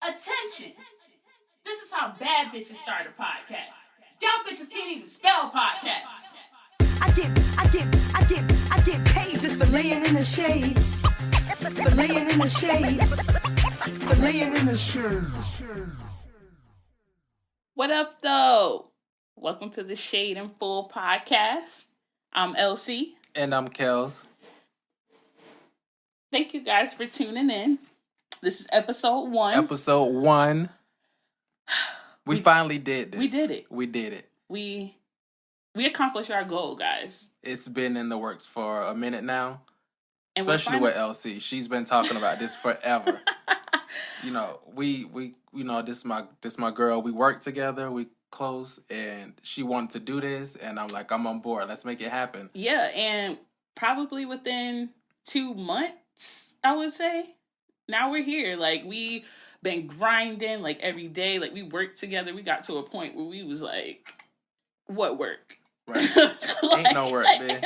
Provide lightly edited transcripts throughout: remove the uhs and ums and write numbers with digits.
Attention! This is how bad bitches start a podcast. Y'all bitches can't even spell podcast. I get paid just for laying in the shade. For laying in the shade. For laying in the shade. What up, though? Welcome to the Shade and Full podcast. I'm LC. And I'm Kels. Thank you guys for tuning in. This is episode 1. Episode 1. We finally did this. We did it. We did it. We accomplished our goal, guys. It's been in the works for a minute now. And especially with LC. She's been talking about this forever. You know, this is my girl. We work together, we close, and she wanted to do this, and I'm like, I'm on board. Let's make it happen. Yeah, and probably within 2 months, I would say. Now we're here. Like, we been grinding, like, every day. Like, we worked together. We got to a point where we was like, what work? Right. Ain't no work, man.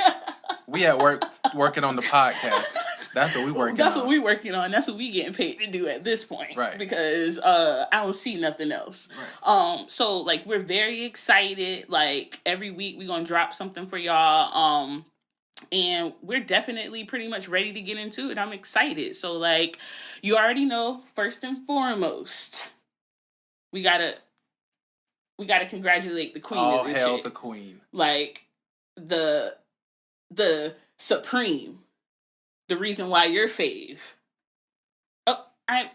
We at work working on the podcast. That's what we working on. That's what we working on. That's what we getting paid to do at this point. Right. Because I don't see nothing else. Right. So, like, we're very excited. Like, every week we gonna drop something for y'all. And we're definitely pretty much ready to get into it. I'm excited. So, like, you already know, first and foremost, we gotta congratulate the queen of this shit. All hail the queen. Like, the supreme. The reason why you're fave. Oh,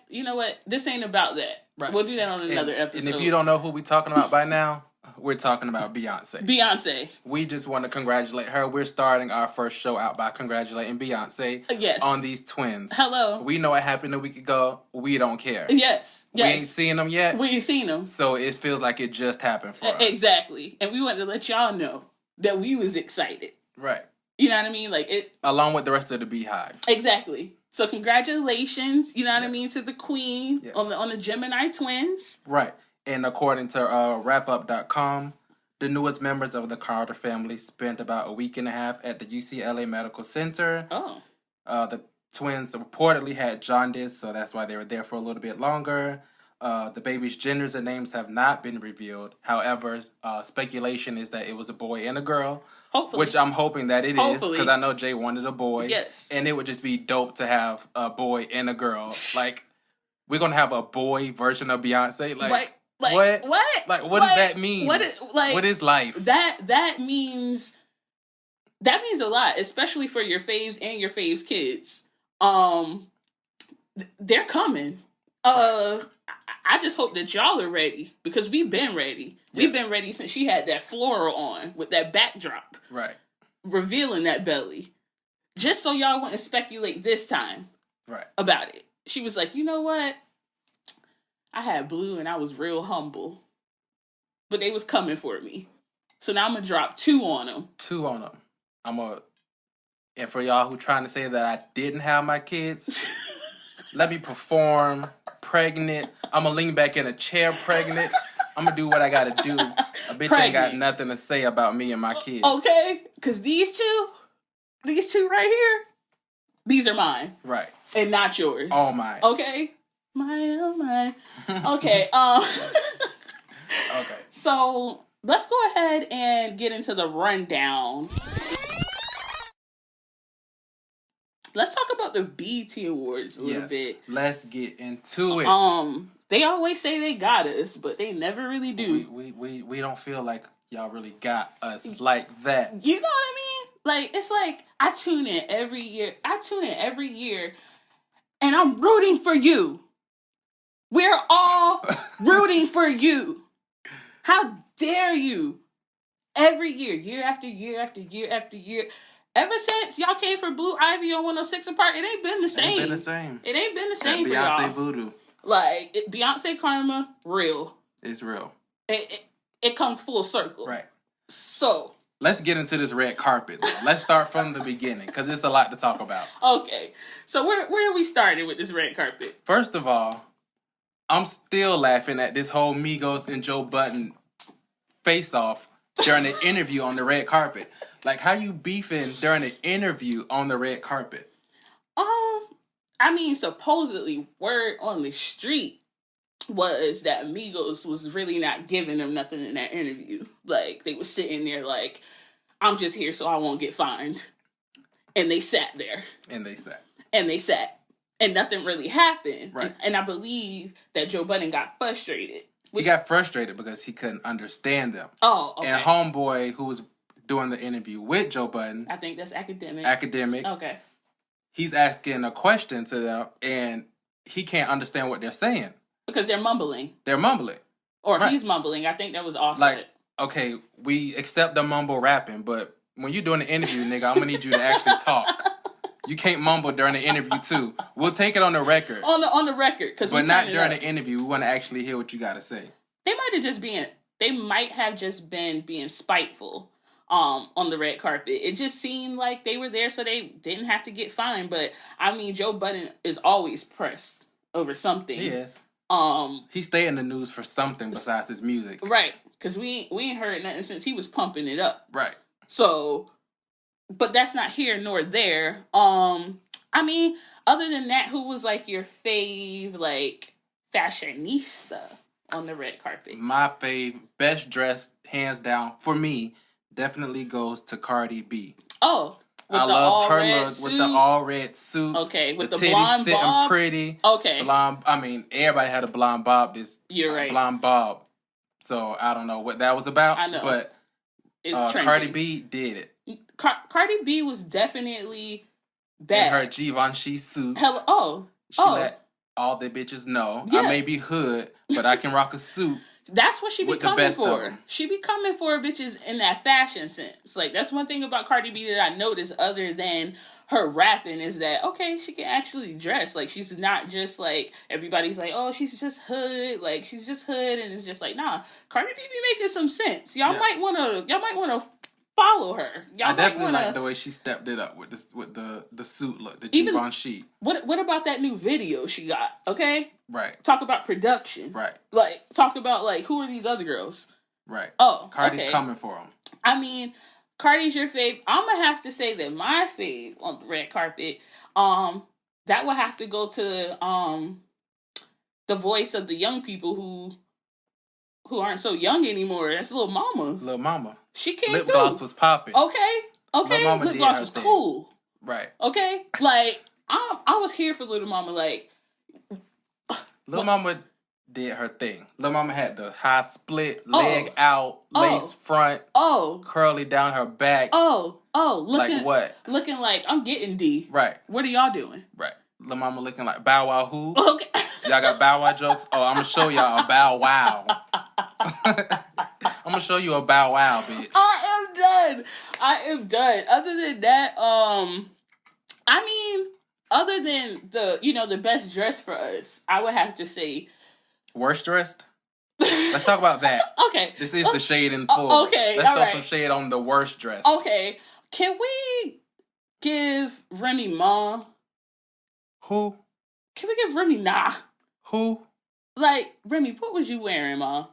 you know what? This ain't about that. Right. We'll do that on another episode. And if you don't know who we talking about by now, we're talking about Beyonce. Beyonce. We just want to congratulate her. We're starting our first show out by congratulating Beyonce yes. on these twins. Hello. We know it happened a week ago. We don't care. Yes. We ain't seen them yet. We ain't seen them. So it feels like it just happened for us. Exactly. And we wanted to let y'all know that we was excited. Right. You know what I mean? Like it. Along with the rest of the Beehive. Exactly. So congratulations, you know what I mean, to the queen on the Gemini twins. Right. And according to wrapup.com, the newest members of the Carter family spent about a week and a half at the UCLA Medical Center. Oh. The twins reportedly had jaundice, so that's why they were there for a little bit longer. The baby's genders and names have not been revealed. However, speculation is that it was a boy and a girl. Hopefully. Which I'm hoping that it is, because I know Jay wanted a boy. Yes. And it would just be dope to have a boy and a girl. Like, we're going to have a boy version of Beyonce. Like what? Like, what does that mean? What is life? That means a lot, especially for your faves and your faves kids. They're coming. I just hope that y'all are ready, because we've been ready. Yeah. We've been ready since she had that floral on with that backdrop. Right. Revealing that belly. Just so y'all wouldn't speculate this time. Right. About it. She was like, you know what? I had blue and I was real humble. But they was coming for me. So now I'm going to drop 2 on them. 2 on them. And for y'all who trying to say that I didn't have my kids, let me perform pregnant. I'm going to lean back in a chair pregnant. I'm going to do what I got to do. A bitch ain't got nothing to say about me and my kids. Okay? Because these two right here, these are mine. Right. And not yours. All mine. Okay? Mine. Okay. Okay. So, let's go ahead and get into the rundown. Let's talk about the BET Awards a little bit. Let's get into it. They always say they got us, but they never really do. We don't feel like y'all really got us like that. You know what I mean? Like, it's like, I tune in every year, and I'm rooting for you. We're all rooting for you. How dare you? Every year after year after year after year. Ever since y'all came for Blue Ivy on 106 and Park, it ain't been the same. It ain't been the same for y'all. Beyonce voodoo. Like, Beyonce karma, real. It's real. It comes full circle. Right. So. Let's get into this red carpet. Let's start from the beginning, because it's a lot to talk about. Okay. So where are we started with this red carpet? First of all, I'm still laughing at this whole Migos and Joe Budden face-off during the interview on the red carpet. Like, how you beefing during an interview on the red carpet? I mean, supposedly, word on the street was that Amigos was really not giving them nothing in that interview. Like, they was sitting there like, I'm just here so I won't get fined. And they sat there. And they sat. And nothing really happened. Right. And I believe that Joe Budden got frustrated. He got frustrated because he couldn't understand them. Oh, okay. And homeboy who was doing the interview with Joe Budden. I think that's academic. Okay. He's asking a question to them, and he can't understand what they're saying. Because they're mumbling. Or right. He's mumbling. I think that was awesome. Like, okay, we accept the mumble rapping, but when you're doing the interview, nigga, I'm going to need you to actually talk. You can't mumble during the interview, too. We'll take it on the record. On the record. But not during the interview. We want to actually hear what you got to say. They might have just been being spiteful on the red carpet. It just seemed like they were there so they didn't have to get fined. But, I mean, Joe Budden is always pressed over something. He is. He stayed in the news for something besides his music. Right. Because we ain't heard nothing since he was pumping it up. Right. So, but that's not here nor there. I mean, other than that, who was like your fave, like, fashionista on the red carpet? My fave, best dressed, hands down, for me, definitely goes to Cardi B. Oh, I loved her look with the all red suit. Okay, with the titties blonde sitting bob. pretty. Okay, blonde. I mean, everybody had a blonde bob. You're right. Blonde bob. So I don't know what that was about. I know, but it's Cardi B did it. Cardi B was definitely bad. In her Givenchy suit. She let let all the bitches know. Yeah. I may be hood, but I can rock a suit. That's what she be coming for. 'em. She be coming for bitches in that fashion sense. Like, that's one thing about Cardi B that I noticed other than her rapping is that, okay, she can actually dress. Like, she's not just like, everybody's like, oh, she's just hood. Like, she's just hood. And it's just like, nah, Cardi B be making some sense. Y'all might want to follow her. I definitely like the way she stepped it up with the suit look, the Givenchy. What about that new video she got? Okay, right. Talk about production. Right. Like, talk about like, who are these other girls? Right. Oh, Cardi's okay. coming for them. I mean, Cardi's your fave. I'm gonna have to say that my fave on the red carpet, that would have to go to the voice of the young people who aren't so young anymore. That's Lil Mama. Lil Mama. She came Lip through. gloss was popping. Okay. Lip gloss was cool. Right. Okay. Like, I was here for Lil Mama. Like, Lil Mama did her thing. Lil Mama had the high split, leg out, lace front, curly down her back. Looking like what? Looking like I'm getting D. Right. What are y'all doing? Right. Lil Mama looking like Bow Wow who? Okay. Y'all got Bow Wow jokes? Oh, I'm gonna show y'all a Bow Wow. I'm gonna show you a Bow Wow, bitch. I am done. Other than that, I mean, other than the best dress for us, I would have to say worst dressed. Let's talk about that. Okay. This is the shade in full. Okay. Let's throw right. some shade on the worst dress. Okay. Can we give Remy Ma? Who? Can we give Remy Nah? Who? Like, Remy, what was you wearing, Ma?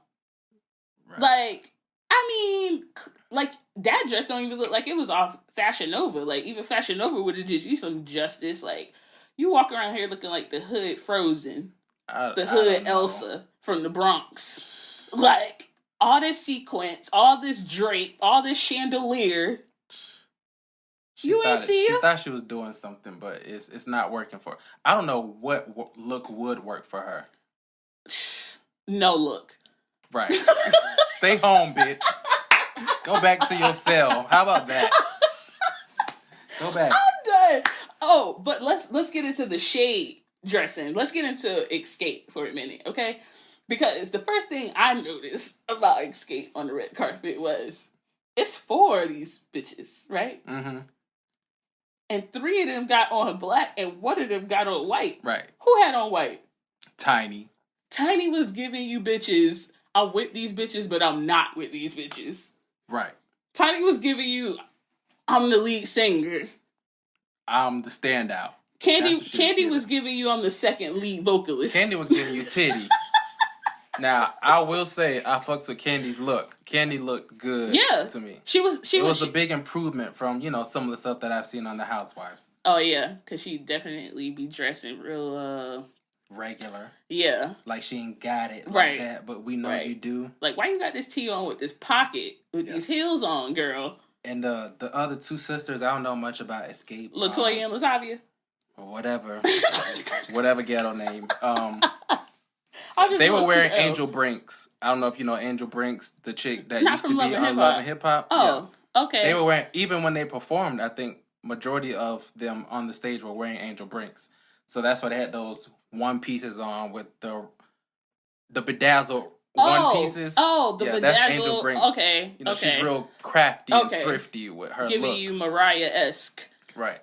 Right. Like, I mean, like, that dress don't even look like it was off Fashion Nova. Like, even Fashion Nova would have did you some justice. Like, you walk around here looking like the hood Frozen. The hood Elsa from the Bronx. Like, all this sequence, all this drape, all this chandelier. She thought she was doing something, but it's not working for her. I don't know what look would work for her. No look. Right. Stay home, bitch. Go back to your cell. How about that? Go back. I'm done. Oh, but let's get into the shade dressing. Let's get into Escape for a minute, okay? Because the first thing I noticed about Escape on the red carpet was it's 4 of these bitches, right? Mm-hmm. And 3 of them got on black and 1 of them got on white. Right. Who had on white? Tiny. Tiny was giving you bitches, I'm with these bitches, but I'm not with these bitches. Right. Tiny was giving you, I'm the lead singer. I'm the standout. Candy was giving you, I'm the second lead vocalist. Candy was giving you titty. Now, I will say, I fucks with Candy's look. Candy looked good to me. It was a big improvement from, some of the stuff that I've seen on The Housewives. Oh, yeah, because she definitely be dressing real, regular. Yeah. Like she ain't got it like Right. that, but we know Right. you do. Like, why you got this tee on with this pocket with these heels on, girl? And the other two sisters, I don't know much about Escape. Latoya and Lasavia. Or whatever. Whatever ghetto name. Just they were wearing too Angel Brinks. I don't know if you know Angel Brinks, the chick that Not used to from be Love and on Hip Love Hop. and Hip Hop. Oh, okay. They were wearing, even when they performed, I think majority of them on the stage were wearing Angel Brinks. So that's why they had those one pieces on with the bedazzled one pieces. Oh, the bedazzled. That's Angel Brinks. Okay. You know, she's real crafty and thrifty with her Giving looks. you Mariah-esque. Right.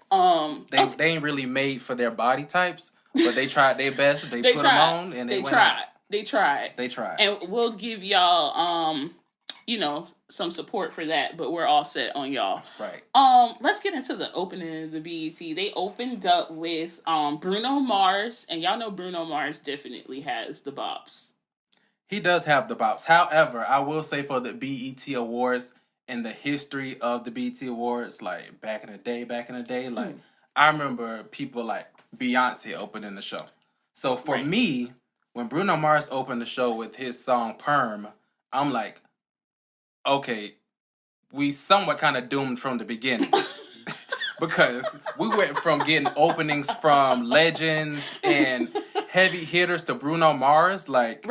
They ain't really made for their body types, but they tried their best. They put them on and they went tried. out. They tried. They tried. And we'll give y'all some support for that, but we're all set on y'all. Right. Let's get into the opening of the BET. They opened up with Bruno Mars, and y'all know Bruno Mars definitely has the bops. He does have the bops. However, I will say for the BET Awards and the history of the BET Awards, like back in the day, like I remember people like Beyonce opening the show. So for me, when Bruno Mars opened the show with his song Perm, I'm like, okay, we somewhat kind of doomed from the beginning. Because we went from getting openings from legends and heavy hitters to Bruno Mars. Like,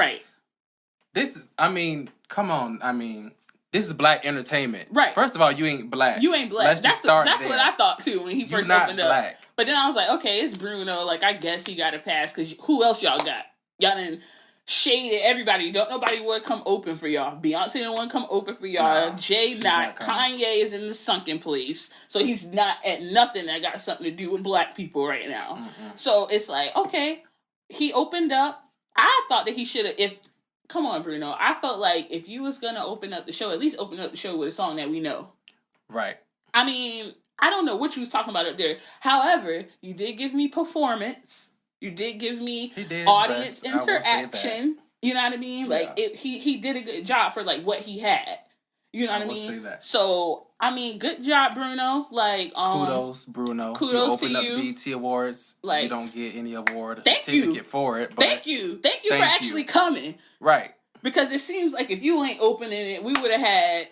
this is, I mean, come on. I mean, this is black entertainment. Right. First of all, you ain't black. You ain't black. Let's just start that's there. what I thought too when he first opened up. Black. But then I was like, okay, it's Bruno. Like, I guess he got a pass because who else y'all got? Y'all done shaded everybody. Don't nobody want to come open for y'all. Beyonce don't want to come open for y'all. No, Jay not. Kanye is in the sunken place. So he's not at nothing that got something to do with black people right now. Mm-mm. So it's like, okay, he opened up. I thought that he should have, come on, Bruno. I felt like if you was going to open up the show, at least open up the show with a song that we know. Right. I mean, I don't know what you was talking about up there. However, you did give me performance. You did give me audience interaction. You know what I mean? Like, he did a good job for, like, what he had. You know what I mean? Say that. So, I mean, good job, Bruno. Like, kudos, Bruno. Kudos to you. Open up BET Awards. Like, you don't get any award certificate for it. But thank you for actually coming. Right. Because it seems like if you ain't opening it, we would have had...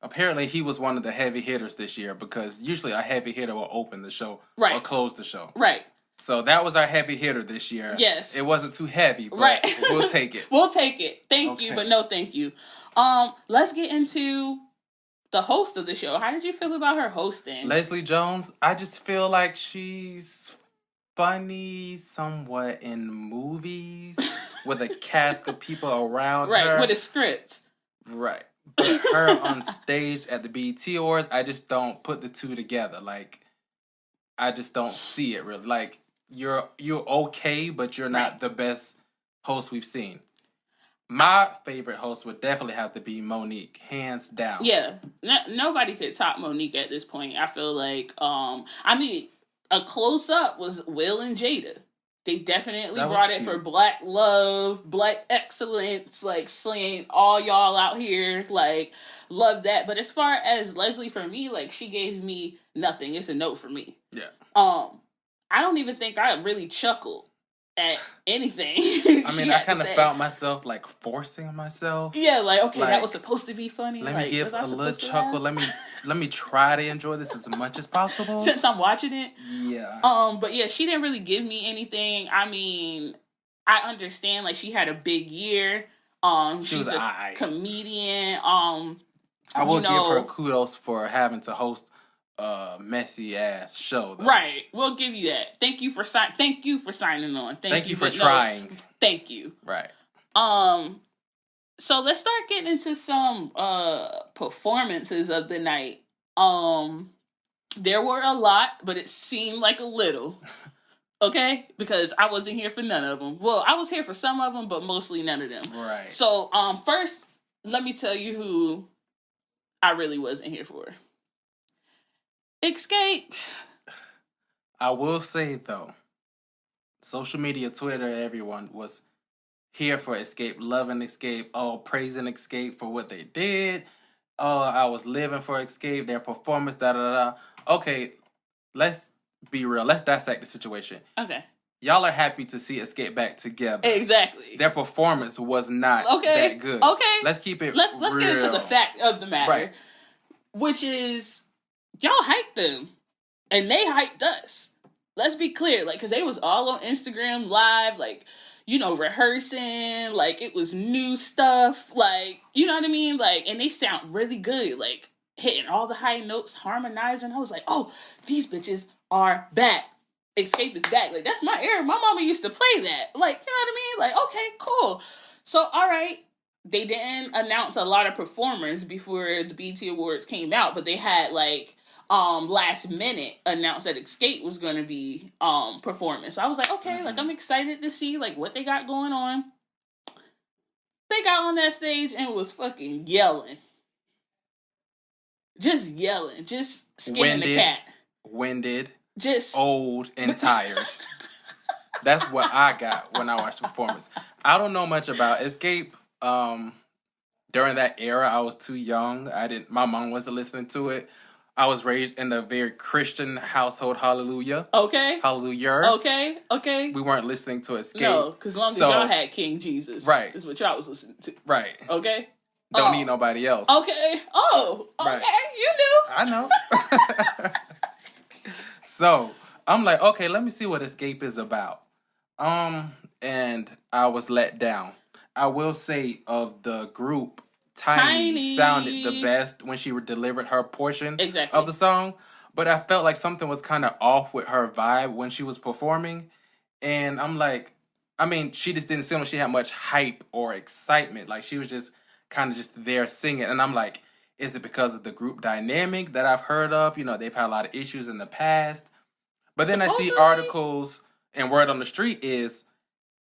Apparently, he was one of the heavy hitters this year because usually a heavy hitter will open the show or close the show. Right. So that was our heavy hitter this year. Yes. It wasn't too heavy, but we'll take it. We'll take it. Thank you, but no thank you. Let's get into the host of the show. How did you feel about her hosting? Leslie Jones, I just feel like she's funny somewhat in movies with a cast of people around her. Right, with a script. Right. But her on stage at the BET Awards, I just don't put the two together. Like, I just don't see it really. Like, you're okay, but you're not the best host we've seen. My favorite host would definitely have to be Monique, hands down. Yeah, nobody could top Monique at this point. I feel like, I mean, a close up was Will and Jada. They definitely brought it for black love, black excellence, like slaying all y'all out here. Like, love that. But as far as Leslie, for me, like, she gave me nothing. It's a no for me. Yeah. I don't even think I really chuckled at anything. I mean, I kind of felt myself like forcing myself. Yeah, like, okay, that was supposed to be funny. Let me give a little chuckle. Let me try to enjoy this as much as possible. Since I'm watching it. Yeah. But yeah, she didn't really give me anything. I mean, I understand, like, she had a big year. She's a comedian. I will give her kudos for having to host a messy ass show, though. Right. We'll give you that. Thank you for signing on. Thank you for trying. No, thank you. Right. So let's start getting into some performances of the night. There were a lot, but it seemed like a little. Okay? Because I wasn't here for none of them. Well, I was here for some of them, but mostly none of them. Right. So, first, let me tell you who I really wasn't here for. Escape. I will say, though, social media, Twitter, everyone was here for Escape, loving Escape, praising Escape for what they did. I was living for Escape, their performance, da-da-da. Okay, let's be real. Let's dissect the situation. Okay. y'all are happy to see us get back together. Exactly. Their performance was not that good. Okay. Let's keep it Let's real. get into the fact of the matter. Right. Which is, y'all hyped them. And they hyped us. Let's be clear. Like, because they was all on Instagram Live, like, you know, rehearsing. Like, it was new stuff. Like, you know what I mean? Like, and they sound really good. Like, hitting all the high notes, harmonizing. I was like, oh, these bitches are back. Escape is back. Like, that's my era. My mama used to play that. Like, you know what I mean? Like, okay, cool. So, all right. They didn't announce a lot of performers before the BET Awards came out, but they had, like, last minute announced that Escape was going to be performing. So I was like, okay, like, I'm excited to see, like, what they got going on. They got on that stage and was fucking yelling. Just yelling. Just skinning the cat. Winded. Just old and tired. That's what I got when I watched the performance. I don't know much about Escape. During that era, I was too young. My mom wasn't listening to it. I was raised in a very Christian household. Hallelujah. Okay. Hallelujah. Okay. We weren't listening to Escape. No, because as long as y'all had King Jesus. Right. Is what y'all was listening to. Right. Okay. Don't need nobody else. Okay. Oh. Okay. Right. You knew. I know. So I'm like, okay, let me see what Escape is about. And I was let down. I will say of the group, Tiny sounded the best when she delivered her portion of the song. But I felt like something was kind of off with her vibe when she was performing. And I'm like, I mean, she just didn't seem like she had much hype or excitement. Like, she was just kind of just there singing. And I'm like, is it because of the group dynamic that I've heard of? You know, they've had a lot of issues in the past. But then I see articles and word on the street is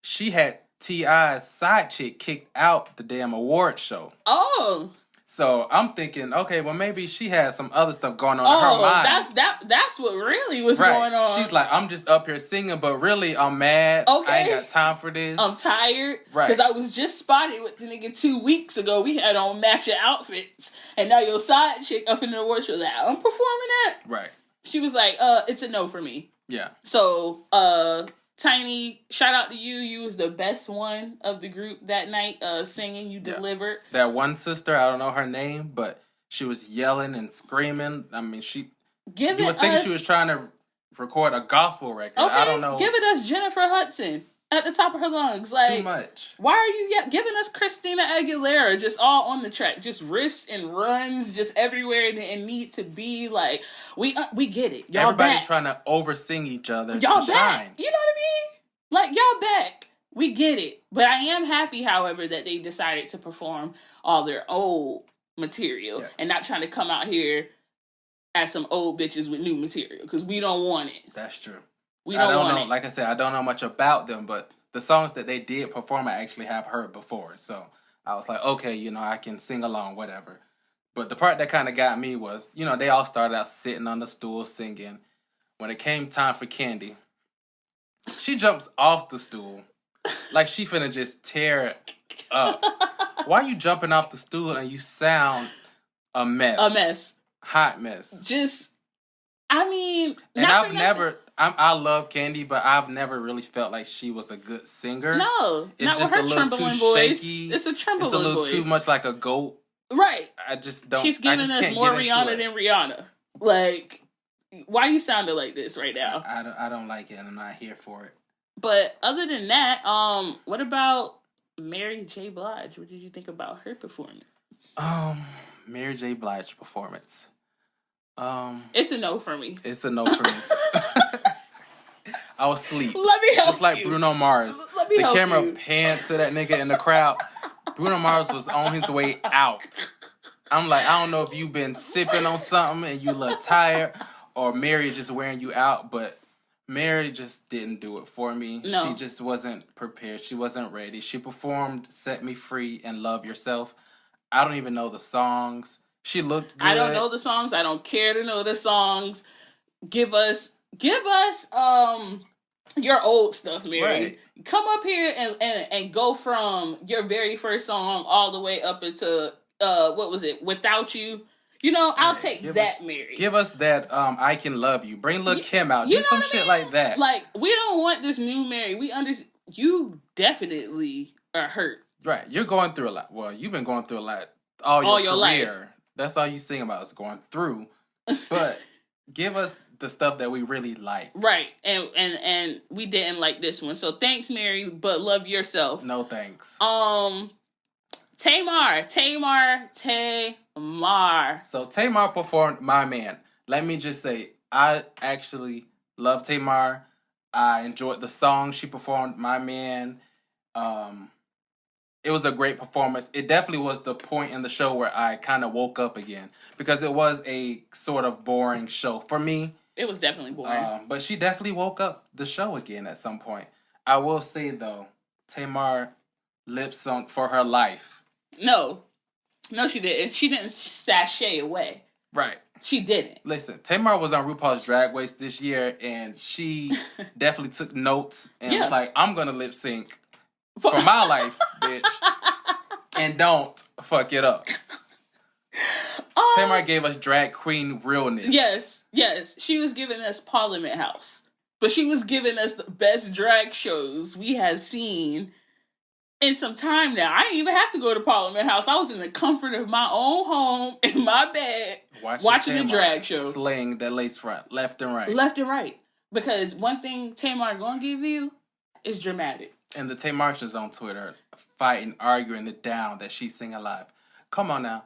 she had T.I.'s side chick kicked out the damn award show. Oh. So I'm thinking, okay, well, maybe she had some other stuff going on in her mind. That's what really was going on. She's like, I'm just up here singing, but really, I'm mad. Okay. I ain't got time for this. I'm tired. Right. Because I was just spotted with the nigga 2 weeks ago. We had on matching outfits. And now your side chick up in the award show like, I'm performing that. Right. She was like, it's a no for me. Yeah. So, Tiny, shout out to you. You was the best one of the group that night, singing. You delivered. That one sister, I don't know her name, but she was yelling and screaming. I mean, you would think she was trying to record a gospel record. Okay, I don't know. Give it us Jennifer Hudson at the top of her lungs. Like, too much. Why are you giving us Christina Aguilera just all on the track? Just riffs and runs just everywhere and need to be. Like, we get it. Y'all Everybody's back. trying to over-sing each other y'all to back. shine. You know what I mean? Like, y'all back. We get it. But I am happy, however, that they decided to perform all their old material and not trying to come out here as some old bitches with new material, because we don't want it. That's true. We don't want it. Like I said, I don't know much about them, but the songs that they did perform, I actually have heard before. So I was like, okay, you know, I can sing along, whatever. But the part that kind of got me was, you know, they all started out sitting on the stool singing. When it came time for Candy, she jumps off the stool like she finna just tear it up. Why are you jumping off the stool and you sound a mess? A mess. Hot mess. Just, I mean... And I love Candy, but I've never really felt like she was a good singer. No, it's not just with her a little trembling too voice. shaky. It's a trembling voice. It's a little too much like a goat. Right. I just don't... She's giving us more Rihanna than Rihanna. Like, why you sounding like this right now? I don't like it, and I'm not here for it. But other than that, what about Mary J. Blige? What did you think about her performance? Mary J. Blige performance. It's a no for me. It's a no for me. I was asleep. Let me help Just like you. Bruno Mars. Let me help camera you. panned to that nigga in the crowd. Bruno Mars was on his way out. I'm like, I don't know if you've been sipping on something and you look tired, or Mary just wearing you out, but Mary just didn't do it for me. No. She just wasn't prepared. She wasn't ready. She performed Set Me Free and Love Yourself. I don't even know the songs. She looked good. I don't know the songs. I don't care to know the songs. Give us your old stuff, Mary. Right. Come up here and go from your very first song all the way up into what was it? Without You. You know, I'll take give that us, Mary. Give us that I Can Love You. Bring Lil' Kim out. You Do know some what I shit mean? like that. Like, we don't want this new Mary. You definitely are hurt. Right. You're going through a lot. Well, you've been going through a lot all your career. Life. That's all you sing about is going through. But give us the stuff that we really like. Right. And we didn't like this one. So thanks, Mary, but love yourself. No thanks. Tamar. So Tamar performed My Man. Let me just say, I actually love Tamar. I enjoyed the song she performed, My Man. It was a great performance. It definitely was the point in the show where I kind of woke up again. Because it was a sort of boring show. For me. It was definitely boring. But she definitely woke up the show again at some point. I will say, though, Tamar lip sung for her life. No, she didn't. She didn't sashay away. Right. She didn't. Listen, Tamar was on RuPaul's Drag Race this year, and she definitely took notes and was like, I'm going to lip sync for my life, bitch. And don't fuck it up. Tamar gave us drag queen realness. Yes. She was giving us Parliament House. But she was giving us the best drag shows we have seen in some time now. I didn't even have to go to Parliament House. I was in the comfort of my own home, in my bed, watching the drag show. Slaying that lace front, left and right. Left and right. Because one thing Tamar gonna give you is dramatic. And the Tamartians on Twitter fighting, arguing it down that she's singing live. Come on now.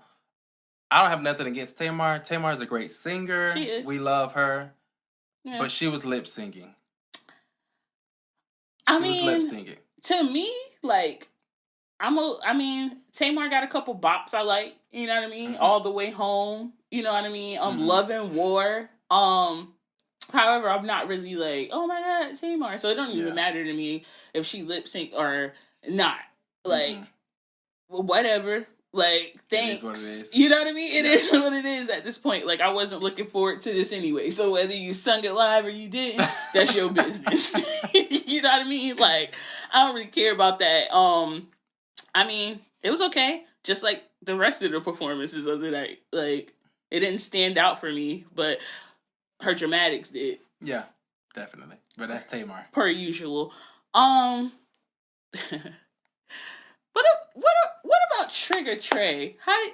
I don't have nothing against Tamar. Tamar is a great singer. She is. We love her. Yeah. But she was lip syncing. She was lip syncing. To me, like, Tamar got a couple bops I like. You know what I mean? Mm-hmm. All the Way Home. You know what I mean? Love and War. However, I'm not really like, oh my God, Tamar. So it don't even matter to me if she lip sync or not. Like, whatever. Like, thanks. It is what it is. You know what I mean? It is what it is at this point. Like, I wasn't looking forward to this anyway. So whether you sung it live or you didn't, that's your business. You know what I mean? Like, I don't really care about that. It was okay. Just like the rest of the performances of the night. Like, it didn't stand out for me, but her dramatics did. Yeah, definitely. But that's Tamar. Per usual. What about Trigger Trey? I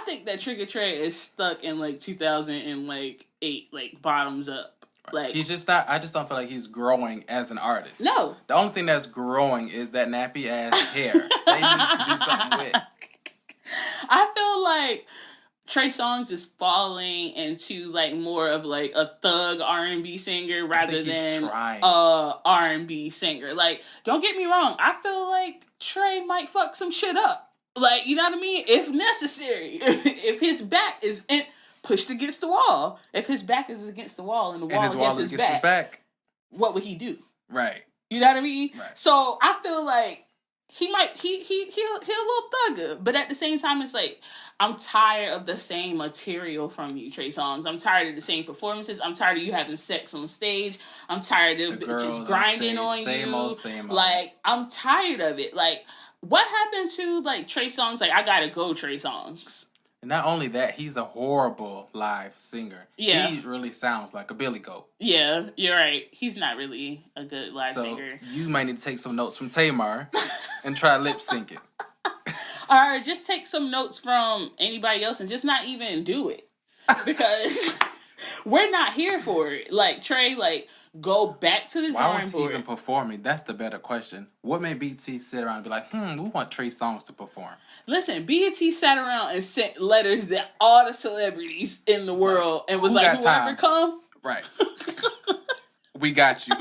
think that Trigger Trey is stuck in like 2008, like bottoms up. Like, he's just not. I just don't feel like he's growing as an artist. No, the only thing that's growing is that nappy ass hair. That he needs to do something with. I feel like Trey Songz is falling into like more of like a thug R&B singer rather than a R&B singer. Like, don't get me wrong, I feel like Trey might fuck some shit up. Like, you know what I mean? If necessary. If his back is pushed against the wall. If his back is against the wall and the wall against his back, what would he do? Right. You know what I mean? Right. So I feel like he'll a little thugger, but at the same time, it's like, I'm tired of the same material from you, Trey Songz. I'm tired of the same performances. I'm tired of you having sex on stage. I'm tired of bitches grinding on you. Same old. Like, I'm tired of it. Like, what happened to like Trey Songz? Like, I gotta go, Trey Songz. And not only that, he's a horrible live singer. Yeah. He really sounds like a billy goat. Yeah, you're right. He's not really a good live singer. You might need to take some notes from Tamar and try lip syncing. Or just take some notes from anybody else and just not even do it. Because we're not here for it. Like, Trey, like, go back to the drawing board. Why was he even performing? That's the better question. What made BT sit around and be like, we want Trey Songz to perform? Listen, BT sat around and sent letters to all the celebrities in the world and was like, whoever come. Right. We got you.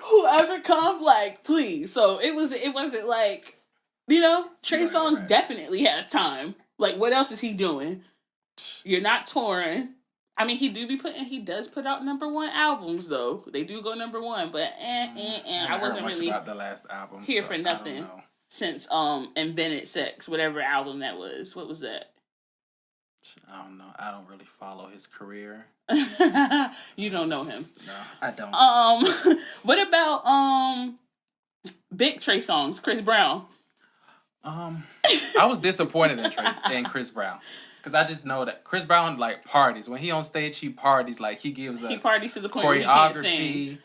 Whoever come, like, please. So it wasn't like, you know, Trey Songz definitely has time. Like, what else is he doing? You're not touring. I mean, he does put out #1 albums, though. They do go #1, but I wasn't really about the last album here for nothing since Invented Sex, whatever album that was. What was that? I don't know. I don't really follow his career. You don't know him. No, I don't. What about Big Trey Songz, Chris Brown? I was disappointed in Chris Brown. Because I just know that Chris Brown, like, parties. When he on stage, he parties. Like, he gives us parties to the point where he can't sing. choreography.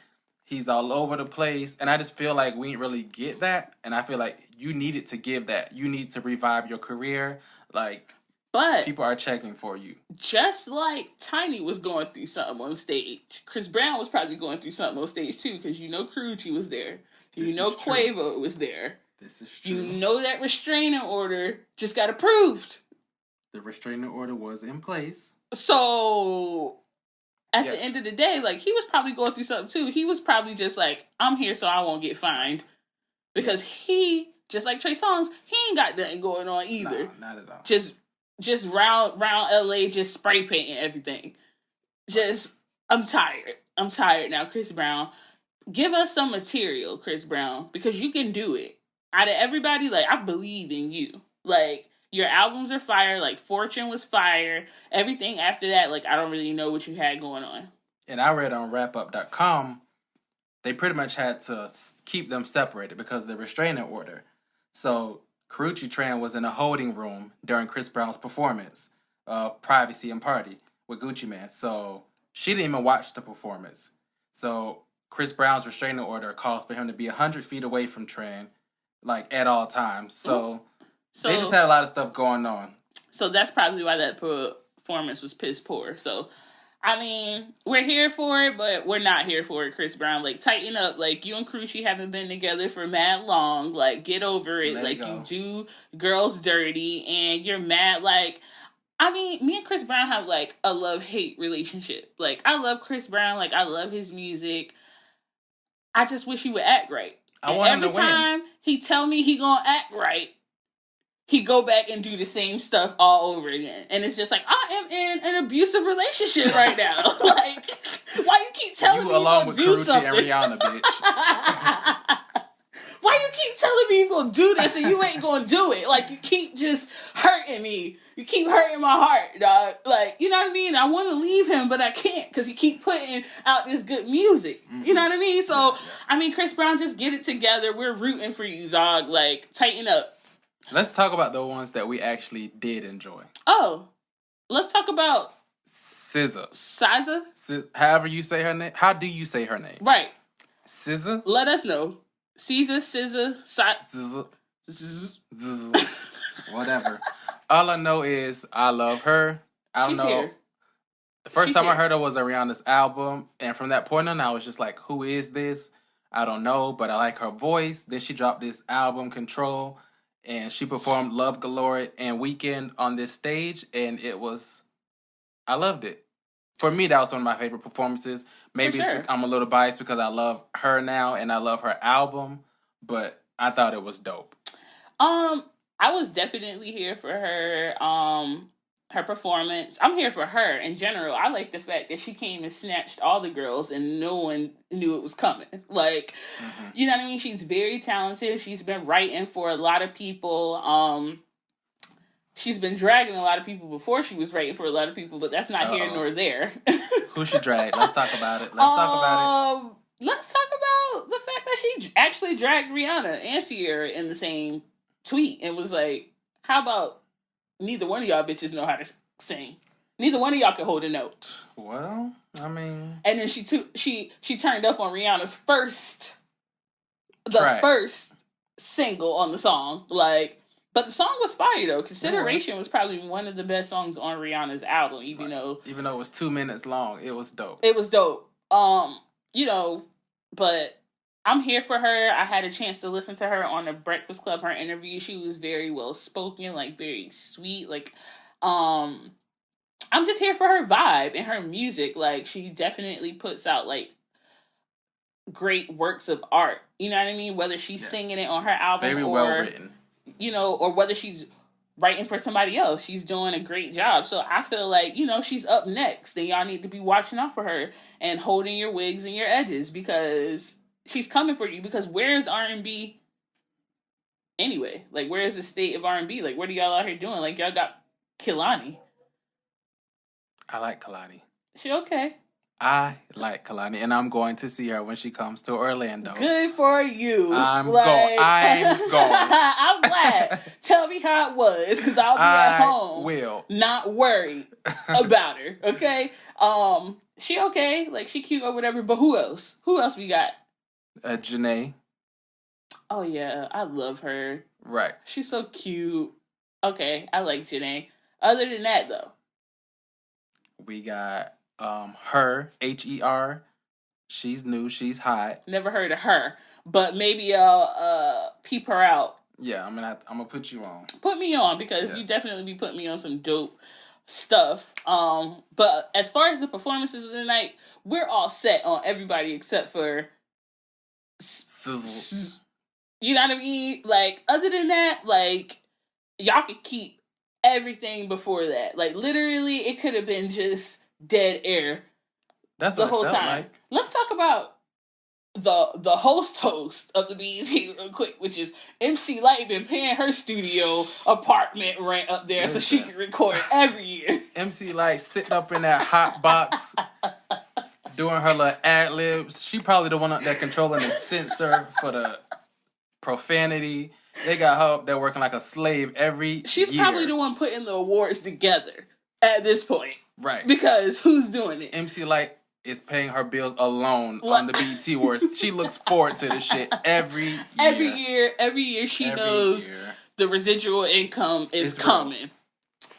He's all over the place. And I just feel like we didn't really get that. And I feel like you needed to give that. You need to revive your career. Like, but people are checking for you. Just like Tiny was going through something on stage, Chris Brown was probably going through something on stage too, because you know Karuchi was there. You know Quavo was there. This is true. You know that restraining order just got approved. The restraining order was in place. So, at the end of the day, like, he was probably going through something too. He was probably just like, I'm here so I won't get fined. Because he, just like Trey Songz, he ain't got nothing going on either. No, not at all. Just round LA, just spray painting everything. I'm tired. I'm tired now, Chris Brown. Give us some material, Chris Brown, because you can do it. Out of everybody, like, I believe in you. Like, your albums are fire. Like, Fortune was fire. Everything after that, like, I don't really know what you had going on. And I read on wrapup.com, they pretty much had to keep them separated because of the restraining order. So, Karuchi Tran was in a holding room during Chris Brown's performance of Privacy and Party with Gucci Mane. So, she didn't even watch the performance. So, Chris Brown's restraining order calls for him to be 100 feet away from Tran, like, at all times. So they just had a lot of stuff going on. So that's probably why that performance was piss poor. So, I mean, we're here for it, but we're not here for it, Chris Brown. Like, tighten up. Like, you and Karuchi haven't been together for mad long. Like, get over it. Like, you do girls dirty, and you're mad. Like, I mean, me and Chris Brown have, like, a love-hate relationship. Like, I love Chris Brown. Like, I love his music. I just wish he would act right. I want him to win. Every time he tell me he gonna act right, he go back and do the same stuff all over again. And it's just like, I am in an abusive relationship right now. Like, why you keep telling me you gonna do something? You along with Karuchi and Rihanna, bitch. Why you keep telling me you gonna do this and you ain't gonna do it? Like, you keep just hurting me. You keep hurting my heart, dog. Like, you know what I mean? I want to leave him, but I can't because he keep putting out this good music. Mm-hmm. You know what I mean? So, I mean, Chris Brown, just get it together. We're rooting for you, dog. Like, tighten up. Let's talk about the ones that we actually did enjoy. Oh, let's talk about SZA. However you say her name. How do you say her name? Right. SZA? Let us know. SZA. Whatever. All I know is I love her. She's here. The first time I heard her was Rihanna's album, and from that point on, I was just like, who is this? I don't know, but I like her voice. Then she dropped this album, Control, and she performed Love Galore and Weekend on this stage, and I loved it. For me, that was one of my favorite performances. Maybe I'm a little biased because I love her now, and I love her album, but I thought it was dope. I was definitely here for her, her performance. I'm here for her in general. I like the fact that she came and snatched all the girls and no one knew it was coming. Like, you know what I mean? She's very talented. She's been writing for a lot of people. She's been dragging a lot of people before she was writing for a lot of people, but that's not here nor there. Who she dragged? Let's talk about it. Let's talk about the fact that she actually dragged Rihanna and Sierra in the same tweet and was like, how about neither one of y'all bitches know how to sing? Neither one of y'all can hold a note. Well, I mean... And then she turned up on Rihanna's first single on the song. Like, but the song was fire though. Consideration was probably one of the best songs on Rihanna's album, even though it was 2 minutes long. It was dope. It was dope. You know, but I'm here for her. I had a chance to listen to her on the Breakfast Club, her interview. She was very well spoken, like very sweet. Like, I'm just here for her vibe and her music. Like, she definitely puts out like great works of art. You know what I mean? Whether she's singing it on her album very well written. You know, or whether she's writing for somebody else, she's doing a great job. So I feel like, you know, she's up next, and y'all need to be watching out for her and holding your wigs and your edges because she's coming for you. Because where's R&B anyway? Like, where's the state of R&B? Like, what are y'all out here doing? Like, y'all got Kehlani. I like Kehlani. She okay. I like Kalani, and I'm going to see her when she comes to Orlando. Good for you. I'm going. I'm going. I'm glad. Tell me how it was, because I'll be at home. Will. Not worried about her. Okay. She okay. Like, she cute or whatever. But who else? Who else we got? Janae. Oh yeah, I love her. Right. She's so cute. Okay, I like Janae. Other than that, though, we got her, Her. She's new. She's hot. never heard of her, but maybe I'll peep her out. Yeah, I'm gonna put you on. Put me on, because you definitely be putting me on some dope stuff. But as far as the performances of the night, we're all set on everybody except for, Sizzle. you know what I mean? Like, other than that, like, y'all could keep everything before that. Like, literally, it could have been just dead air. That's the what whole it felt time. like. Let's talk about the host of the BET real quick, which is MC Light. Been paying her studio apartment rent up there so she can record every year. MC Light sitting up in that hot box doing her little ad libs. She probably the one up there controlling the censor for the profanity. They got her up there working like a slave every She's year. probably the one putting the awards together at this point. Right. Because who's doing it? MC Light is paying her bills alone on the BET Awards. She looks forward to this shit every year. Every year she knows the residual income is coming.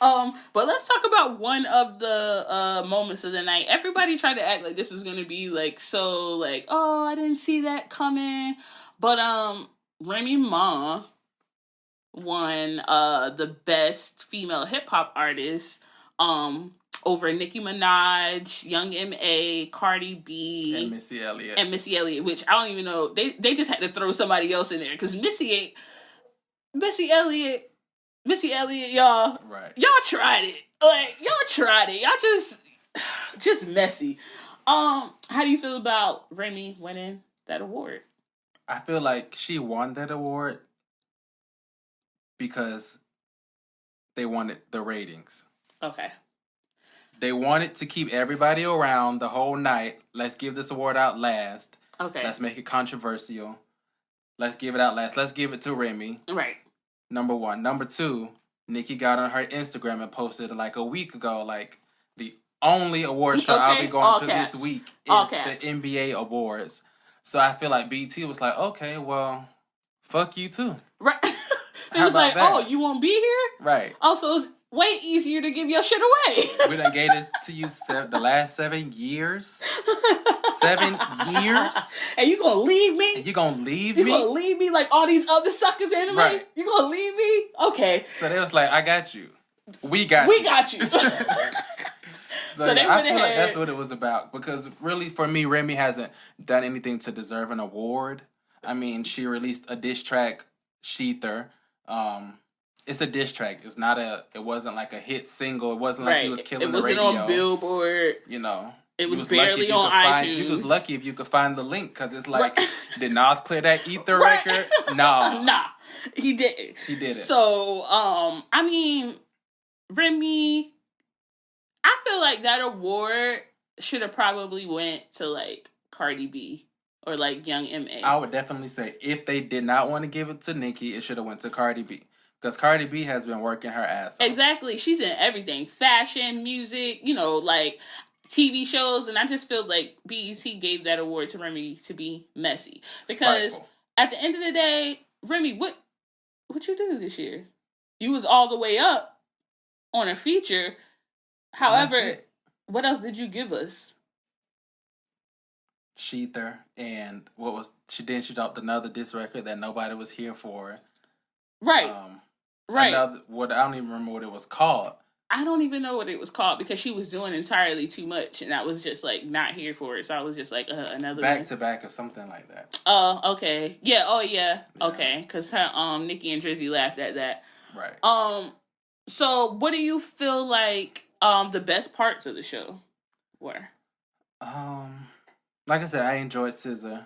But let's talk about one of the moments of the night. Everybody tried to act like this was gonna be like so like, oh, I didn't see that coming. But Remy Ma won the best female hip hop artist over Nicki Minaj, Young M.A., Cardi B, and Missy Elliott. Which I don't even know. They just had to throw somebody else in there because Missy Elliott, y'all. Right. Y'all tried it. Like, y'all tried it. Y'all just messy. How do you feel about Remy winning that award? I feel like she won that award because they wanted the ratings. Okay. They wanted to keep everybody around the whole night. Let's give this award out last. Okay. Let's make it controversial. Let's give it out last. Let's give it to Remy. Right. Number one. Number two, Nicki got on her Instagram and posted like a week ago, like, the only award show I'll be going to this week is the NBA awards. So I feel like BT was like, okay, well, fuck you too. Right. It was like, oh, you won't be here? Right. Also, it's way easier to give your shit away. We done gave this to you the last 7 years. 7 years? And you gonna leave me? And you gonna leave me? You gonna leave me like all these other suckers anyway? Right. You gonna leave me? Okay. So they was like, I got you. We got you. So they I feel like that's what it was about. Because really, for me, Remy hasn't done anything to deserve an award. I mean, she released a diss track, Sheether. It's a diss track. It wasn't like a hit single. It wasn't like he was killing the radio. It wasn't on Billboard. You know. It was barely on iTunes. You was lucky if you could find the link, because it's like, did Nas clear that Ether record? No. Nah. He didn't. He didn't. So, I mean, Remy, I feel like that award should have probably went to like Cardi B or like Young M.A. I would definitely say if they did not want to give it to Nicki, it should have went to Cardi B. Because Cardi B has been working her ass off. Exactly. She's in everything. Fashion, music, like TV shows. And I just feel like BET gave that award to Remy to be messy. Because at the end of the day, Remy, what you do this year? You was all the way up on a feature. However, what else did you give us? Sheether, and she dropped another diss record that nobody was here for. Right. Right. I don't even remember what it was called. I don't even know what it was called because she was doing entirely too much, and I was just like not here for it. So I was just like another back to back or something like that. Oh, okay. Yeah. Oh, yeah. Okay. Because her Nicki and Drizzy laughed at that. Right. So what do you feel like the best parts of the show were? Like I said, I enjoyed SZA,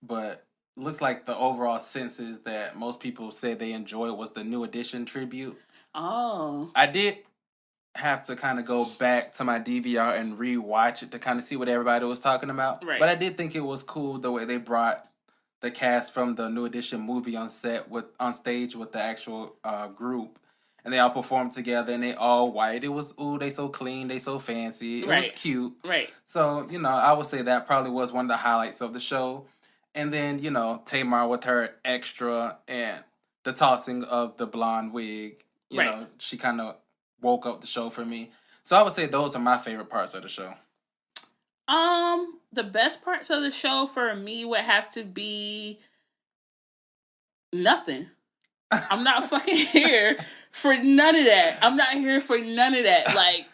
but looks like the overall census that most people said they enjoyed was the New Edition tribute. Oh. I did have to kind of go back to my DVR and rewatch it to kind of see what everybody was talking about. Right. But I did think it was cool the way they brought the cast from the New Edition movie on stage with the actual group, and they all performed together, and they all white. It was they so clean, they so fancy. It was cute. Right. So I would say that probably was one of the highlights of the show. And then Tamar with her extra and the tossing of the blonde wig. You know, she kind of woke up the show for me. So I would say those are my favorite parts of the show. The best parts of the show for me would have to be nothing. I'm not fucking here for none of that. I'm not here for none of that. Like,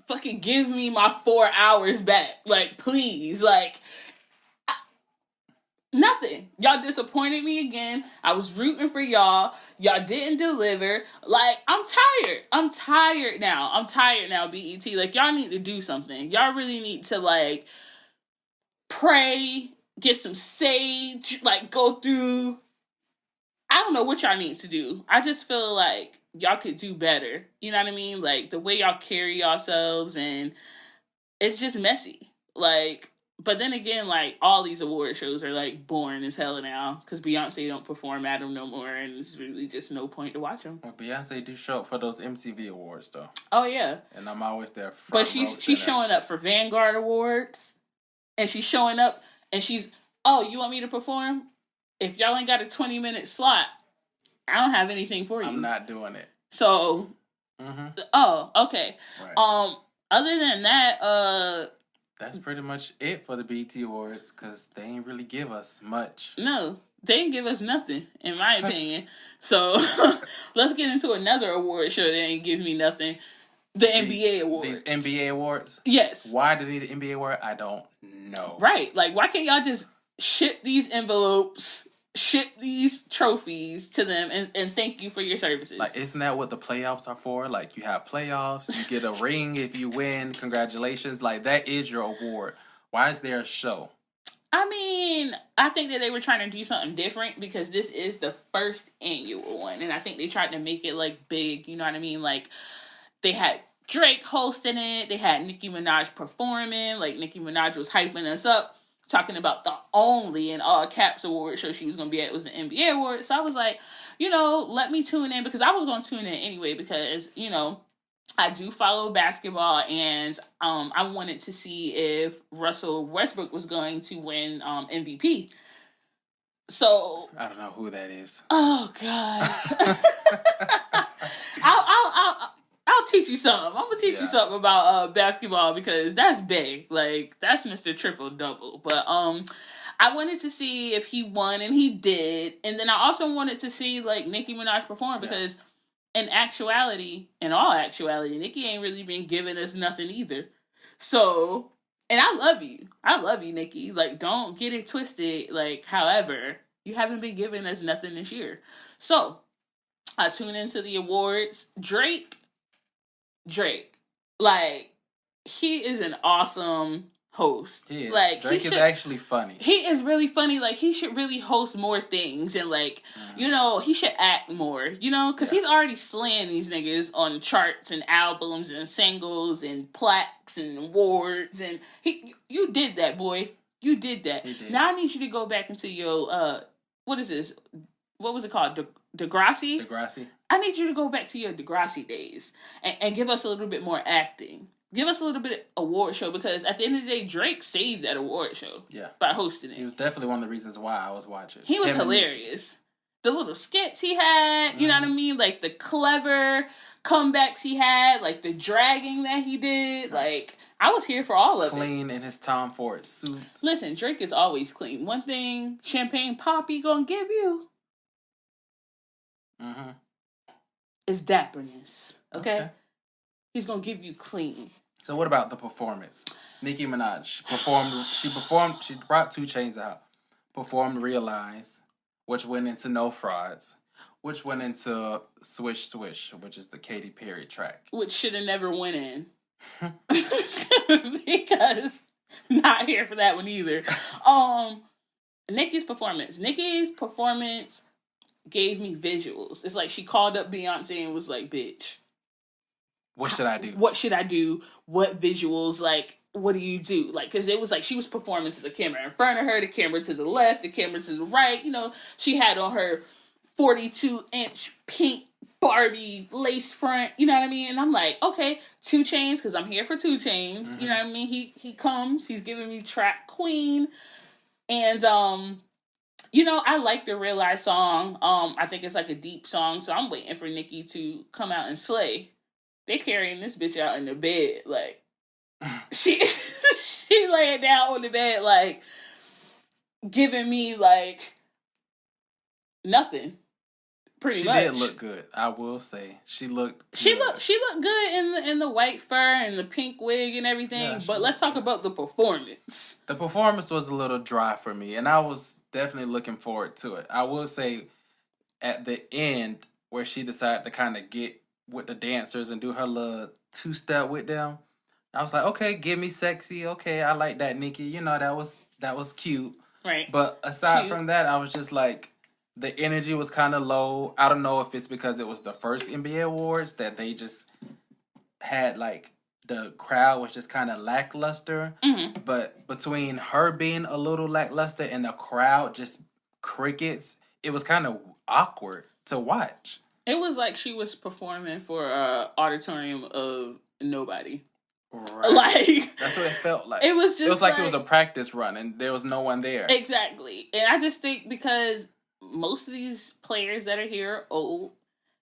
fucking give me my 4 hours back. Like, please. Like, nothing. Y'all disappointed me again. I was rooting for y'all. Y'all didn't deliver. Like, I'm tired. I'm tired now, BET. Like, y'all need to do something. Y'all really need to, like, pray, get some sage, like, go through. I don't know what y'all need to do. I just feel like y'all could do better. You know what I mean? Like, the way y'all carry yourselves, and it's just messy. Like, but then again, like, all these award shows are, like, boring as hell now because Beyonce don't perform at them no more, and it's really just no point to watch them. Well, Beyonce do show up for those MTV awards, though. Oh, yeah. And I'm always there. But she's showing up for Vanguard Awards, and she's showing up, and she's, oh, you want me to perform? If y'all ain't got a 20-minute slot, I don't have anything for you. I'm not doing it. So, oh, okay. Right. Other than that, that's pretty much it for the BET Awards, because they ain't really give us much. No, they didn't give us nothing, in my opinion. So, let's get into another award show that ain't give me nothing. The NBA Awards. These NBA Awards? Yes. Why do they need an NBA Award? I don't know. Right. Like, why can't y'all just ship these envelopes, ship these trophies to them, and thank you for your services? Like, isn't that what the playoffs are for? Like, you have playoffs, you get a ring if you win, congratulations. Like, that is your award. Why is there a show? I mean, I think that they were trying to do something different because this is the first annual one, and I think they tried to make it, like, big, you know what I mean? Like, they had Drake hosting it, they had Nicki Minaj performing, like, Nicki Minaj was hyping us up, talking about the only, in all caps, award show she was going to be at was the NBA Awards. So I was like, let me tune in, because I was going to tune in anyway, because, I do follow basketball, and I wanted to see if Russell Westbrook was going to win MVP. So I don't know who that is. Oh God. I'll teach you something. I'm gonna teach you something about basketball, because that's big. Like, that's Mr. Triple Double. But I wanted to see if he won, and he did. And then I also wanted to see, like, Nicki Minaj perform, because in all actuality, Nicki ain't really been giving us nothing either. So, and I love you, Nicki. Like, don't get it twisted. Like, however, you haven't been giving us nothing this year. So, I tune into the awards. Drake, like, he is an awesome host. He is. Like, Drake is actually funny. He is really funny. Like, he should really host more things, and, like, he should act more, because he's already slaying these niggas on charts and albums and singles and plaques and awards, and you did that, boy. You did that. Now I need you to go back into your, what is this? What was it called? Degrassi? Degrassi. I need you to go back to your Degrassi days and give us a little bit more acting. Give us a little bit of award show, because at the end of the day, Drake saved that award show by hosting it. He was definitely one of the reasons why I was watching. He was hilarious. The little skits he had, you know what I mean? Like, the clever comebacks he had, like, the dragging that he did. Like, I was here for all of it. Clean in his Tom Ford suit. Listen, Drake is always clean. One thing Champagne Papi gonna give you is dapperness. Okay? He's gonna give you clean. So what about the performance? Nicki Minaj performed. She brought 2 Chainz out. Performed Realize, which went into No Frauds, which went into Swish Swish, which is the Katy Perry track. Which should have never went in. Because not here for that one either. Nicki's performance gave me visuals. It's like she called up Beyonce and was like, bitch, What should I do? What should I do? What visuals, like, what do you do? Like, because it was like she was performing to the camera in front of her, the camera to the left, the camera to the right. You know, she had on her 42-inch pink Barbie lace front. You know what I mean? And I'm like, okay, 2 Chainz, because I'm here for 2 Chainz. Mm-hmm. You know what I mean? He comes, he's giving me track Queen. And, you know, I like the Realize song. I think it's like a deep song, so I'm waiting for Nicki to come out and slay. They carrying this bitch out in the bed, like, she laying down on the bed, like, giving me, like, nothing, pretty much. She did look good, I will say. She looked good. She looked good in the white fur and the pink wig and everything, yeah, but let's talk about the performance. The performance was a little dry for me, and I was definitely looking forward to it. I will say, at the end, where she decided to kind of get with the dancers and do her little 2-step with them, I was like, okay, give me sexy. Okay, I like that, Nicki. You know, that was cute. Right. But aside from that, I was just like, the energy was kind of low. I don't know if it's because it was the first NBA Awards that they just had, like, the crowd was just kind of lackluster. Mm-hmm. But between her being a little lackluster and the crowd just crickets, it was kind of awkward to watch. It was like she was performing for an auditorium of nobody. Right. Like, that's what it felt like. It was like it was a practice run and there was no one there. Exactly. And I just think because most of these players that are here are old,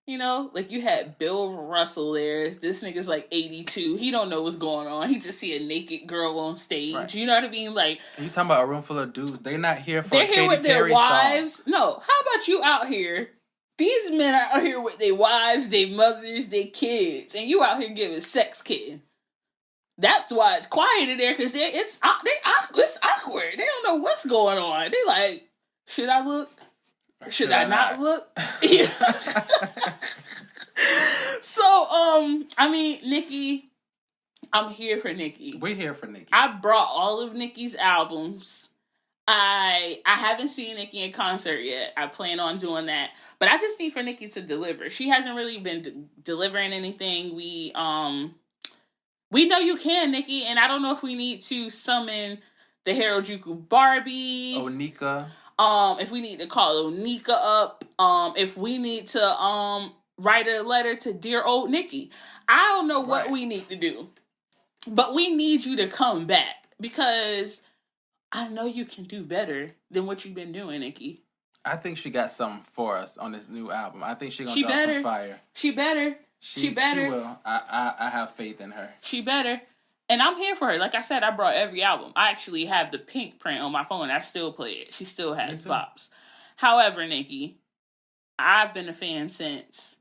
you know, like you had Bill Russell there. This nigga's like 82. He don't know what's going on. He just see a naked girl on stage. Right. You know what I mean? Like, you talking about a room full of dudes? They're not here for. They're here with their wives. Song. No, how about you out here? These men are out here with their wives, their mothers, their kids, and you out here giving sex kid. That's why it's quiet in there, because it's awkward. They don't know what's going on. They like, should I look? Should I not look? Yeah. So, I mean, Nicki, I'm here for Nicki. We're here for Nicki. I brought all of Nicki's albums. I haven't seen Nicki in concert yet. I plan on doing that. But I just need for Nicki to deliver. She hasn't really been delivering anything. We know you can, Nicki, and I don't know if we need to summon the Harajuku Barbie. Onika. If we need to call Onika up. If we need to write a letter to dear old Nicki. I don't know what we need to do. But we need you to come back, because I know you can do better than what you've been doing, Nicki. I think she got something for us on this new album. I think she's going to drop some fire. She better. She better. She will. I have faith in her. She better. And I'm here for her. Like I said, I brought every album. I actually have the pink print on my phone. I still play it. She still has bops. However, Nicki, I've been a fan since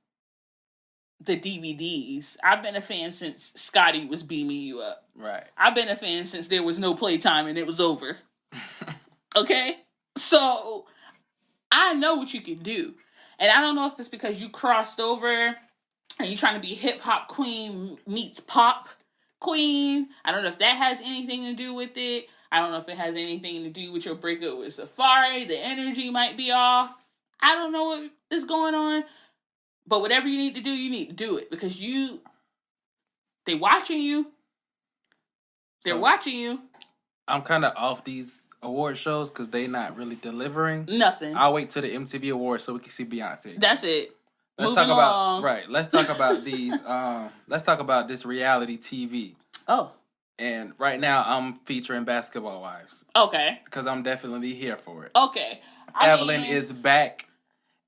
the DVDs. I've been a fan since Scotty was beaming you up. Right. I've been a fan since there was no playtime and it was over. Okay? So, I know what you can do. And I don't know if it's because you crossed over and you're trying to be hip-hop queen meets pop queen. I don't know if that has anything to do with it. I don't know if it has anything to do with your breakup with Safari. The energy might be off. I don't know what is going on. But whatever you need to do it. Because they watching you. They're watching you. I'm kind of off these award shows because they not really delivering. Nothing. I'll wait till the MTV Awards so we can see Beyonce. That's it. Let's talk about these. Let's talk about this reality TV. Oh. And right now, I'm featuring Basketball Wives. Okay. Because I'm definitely here for it. Okay. Evelyn is back,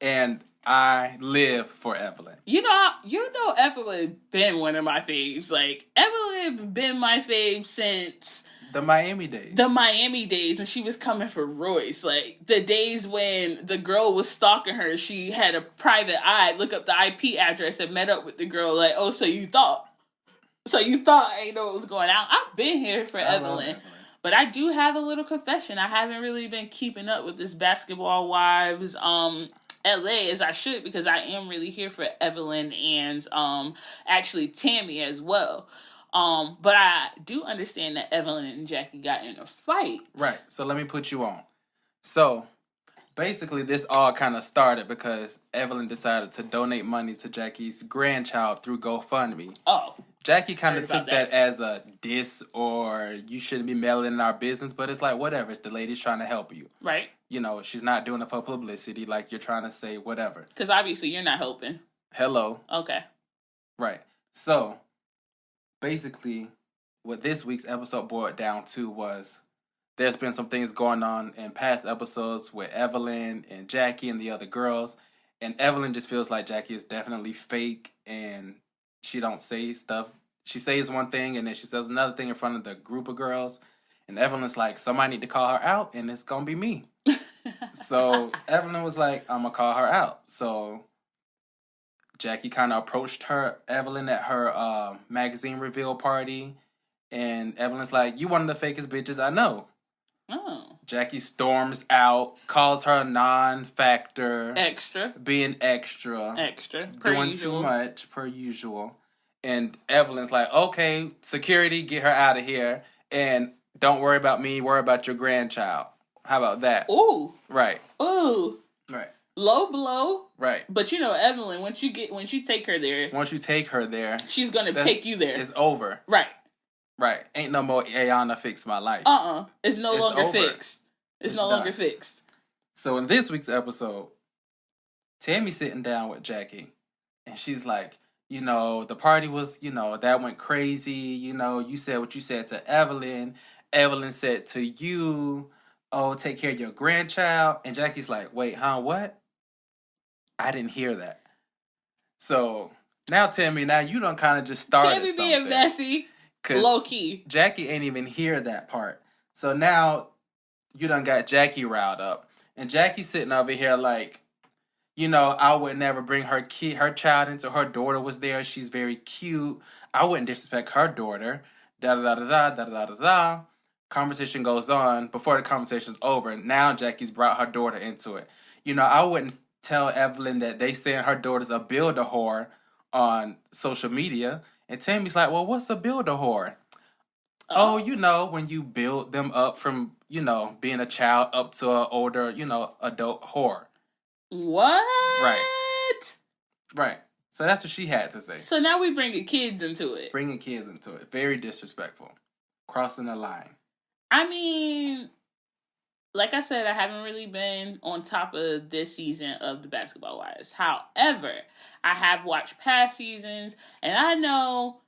and I live for Evelyn. You know, Evelyn been one of my faves. Like, Evelyn been my fave since the Miami days. The Miami days, and she was coming for Royce. Like, the days when the girl was stalking her, she had a private eye, look up the IP address, and met up with the girl. Like, oh, so you thought I didn't know what was going on. I've been here for Evelyn. But I do have a little confession. I haven't really been keeping up with this Basketball Wives LA as I should, because I am really here for Evelyn and actually Tammy as well. But I do understand that Evelyn and Jackie got in a fight. Right. So let me put you on. So basically, this all kind of started because Evelyn decided to donate money to Jackie's grandchild through GoFundMe. Oh. Jackie kind of Heard took about that that. as a diss or you shouldn't be meddling in our business, but it's like, whatever. The lady's trying to help you. Right. You know, she's not doing it for publicity. Like, you're trying to say whatever. Because obviously you're not helping. Hello. Okay. Right. So, basically, what this week's episode boiled down to was there's been some things going on in past episodes with Evelyn and Jackie and the other girls. And Evelyn just feels like Jackie is definitely fake and she don't say stuff. She says one thing and then she says another thing in front of the group of girls. And Evelyn's like, somebody need to call her out and it's going to be me. So Evelyn was like, I'm going to call her out. So Jackie kind of approached Evelyn at her magazine reveal party. And Evelyn's like, you one of the fakest bitches I know. Oh. Jackie storms out, calls her a non-factor. Extra. Being extra. Extra. Doing too much, per usual. And Evelyn's like, okay, security, get her out of here. And don't worry about me, worry about your grandchild. How about that? Ooh. Right. Ooh. Right. Low blow. Right. But you know, Evelyn, once you take her there, once you take her there, she's gonna take you there. It's over. Right. Right. Ain't no more Ayana fix my life. It's no longer over. Fixed. It's no longer fixed. So in this week's episode, Tammy's sitting down with Jackie, and she's like, you know, the party was, you know, that went crazy. You know, you said what you said to Evelyn. Evelyn said to you, oh, take care of your grandchild. And Jackie's like, wait, huh, what? I didn't hear that. So now, Tammy, now you done kind of just started Tammy something. being messy, low key. Jackie ain't even hear that part. So now you done got Jackie riled up. And Jackie's sitting over here like, you know, I would never bring her child into her daughter was there. She's very cute. I wouldn't disrespect her daughter. Da-da-da-da-da, da-da-da-da-da. Conversation goes on. Before the conversation's over, now Jackie's brought her daughter into it. You know, I wouldn't tell Evelyn that they saying her daughter's a build-a-whore on social media. And Tammy's like, well, what's a build-a-whore? Oh, you know, when you build them up from, you know, being a child up to an older, you know, adult whore. What? Right. So that's what she had to say. So now we bringing kids into it. Bringing kids into it. Very disrespectful. Crossing the line. I mean, like I said, I haven't really been on top of this season of The Basketball Wives. However, I have watched past seasons, and I know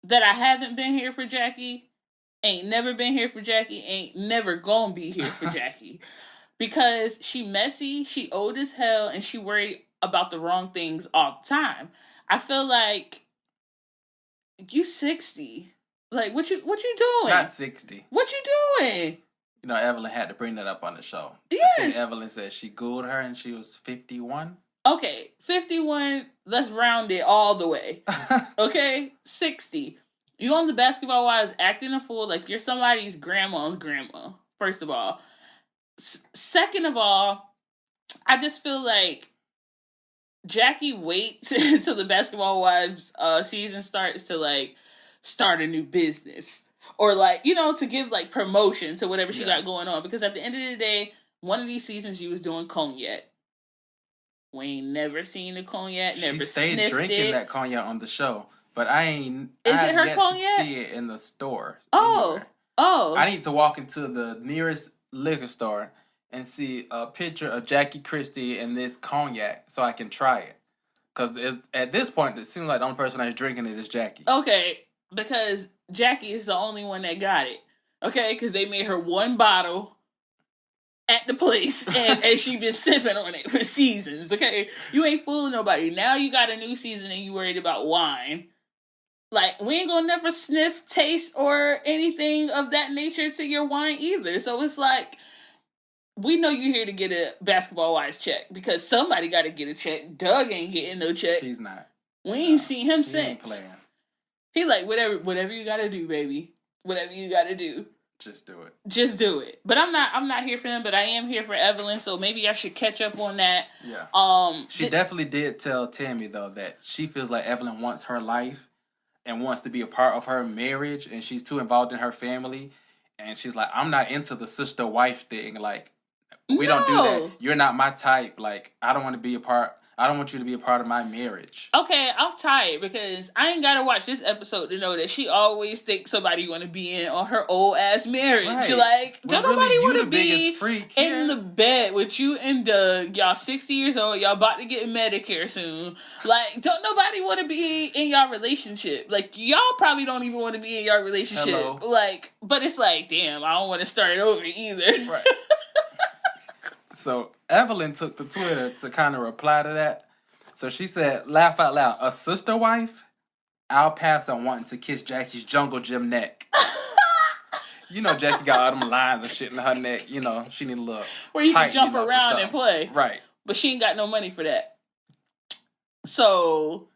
that I haven't been here for Jackie, ain't never been here for Jackie, ain't never gonna be here for Jackie. Because she messy, she old as hell, and she worried about the wrong things all the time. I feel like you 60. Like, what you doing? Not 60. What you doing? You know, Evelyn had to bring that up on the show. Yes. I think Evelyn said she Googled her and she was 51. Okay, 51, let's round it all the way. Okay, 60. You on The Basketball Wives acting a fool like you're somebody's grandma's grandma, first of all. Second of all, I just feel like Jackie waits until The Basketball Wives season starts to, like, start a new business. Or, like, you know, to give, like, promotion to whatever she got going on. Because at the end of the day, one of these seasons you was doing cognac. We ain't never seen the cognac, never She stayed drinking that cognac on the show. But I ain't... Is I it her yet cognac? to see it in the store. Oh. Anywhere. Oh. I need to walk into the nearest liquor store and see a picture of Jackie Christie and this cognac so I can try it. Because at this point, it seems like the only person that's drinking it is Jackie. Okay, because Jackie is the only one that got it. Okay, because they made her one bottle at the place, and she been sipping on it for seasons. Okay, you ain't fooling nobody. Now you got a new season and you worried about wine. Like, we ain't gonna never sniff, taste, or anything of that nature to your wine either. So it's like, we know you're here to get a Basketball Wives check because somebody got to get a check. Doug ain't getting no check. He's not. We ain't seen him He since. ain't playing. He like, whatever you got to do, baby. Whatever you got to do. Just do it. Just do it. But I'm not here for him, but I am here for Evelyn, so maybe I should catch up on that. Yeah. She definitely did tell Tammy, though, that she feels like Evelyn wants her life and wants to be a part of her marriage, and she's too involved in her family. And she's like, I'm not into the sister-wife thing. Like, We don't do that. No. You're not my type. Like, I don't want to be a part. I don't want you to be a part of my marriage. Okay, I'm tired because I ain't gotta watch this episode to know that she always thinks somebody want to be in on her old ass marriage. Right. Like, Well, don't nobody really, want you to the be biggest freak in here. the bed with you and Doug. Y'all 60 years old. Y'all about to get Medicare soon. Like, don't nobody want to be in y'all relationship. Like, y'all probably don't even want to be in y'all relationship. Hello. Like, but it's like, damn, I don't want to start it over either. Right. So Evelyn took to Twitter to kind of reply to that. So she said, laugh out loud, a sister wife? I'll pass on wanting to kiss Jackie's jungle gym neck. You know Jackie got all them lines and shit in her neck. You know, she need a little Where you can tighten jump up or around something. and play. Right. But she ain't got no money for that. So,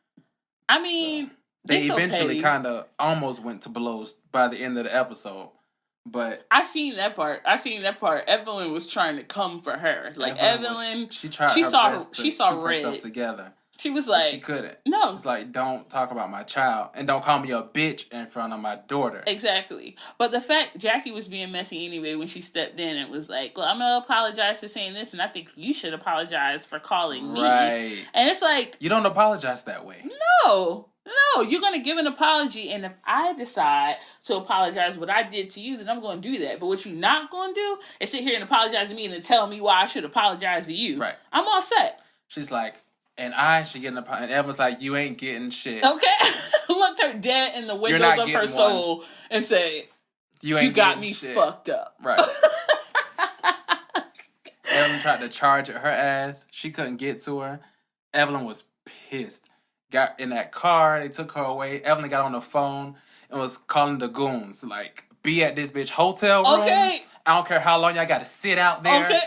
I mean, They it's eventually okay. kind of almost went to blows by the end of the episode. But I seen that part. Evelyn was trying to come for her. Like Evelyn, she tried she her saw best to she saw keep herself red. together. She was But like, she couldn't. No. She's like, don't talk about my child. And don't call me a bitch in front of my daughter. Exactly. But the fact Jackie was being messy anyway when she stepped in and was like, well, I'm going to apologize for saying this, and I think you should apologize for calling me. Right. And it's like, You don't apologize that way. no, you're going to give an apology, and if I decide to apologize what I did to you, then I'm going to do that. But what you're not going to do is sit here and apologize to me and then tell me why I should apologize to you. Right. I'm all set. She's like, and I should get an apology. And Evan's like, you ain't getting shit. Okay? Looked her dead in the windows not of her getting soul and say, You ain't you got getting me shit. fucked up. Right. Evelyn tried to charge at her ass. She couldn't get to her. Evelyn was pissed. Got in that car. They took her away. Evelyn got on the phone and was calling the goons. Like, be at this bitch hotel room. Okay. I don't care how long y'all got to sit out there. Okay?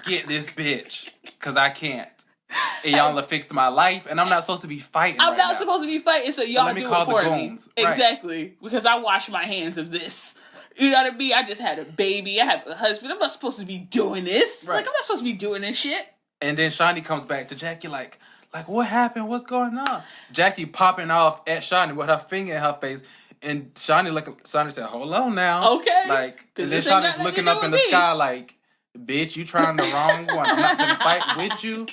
Get this bitch. Because I can't. And y'all have fixed my life. And I'm not supposed to be fighting I'm right not now. supposed to be fighting, so y'all let me do call it the for me. goons. Right. Exactly. Because I wash my hands of this. You know what I mean? I just had a baby. I have a husband. I'm not supposed to be doing this. Right. Like, I'm not supposed to be doing this shit. And then Shawnee comes back to Jackie like, what happened? What's going on? Jackie popping off at Shawnee with her finger in her face. And Shawnee said, hold on now. Okay. Like, 'Cause and then this ain't Shawnee's got nothing looking to do up in with the me. sky like, bitch, you trying the wrong one. I'm not going to fight with you,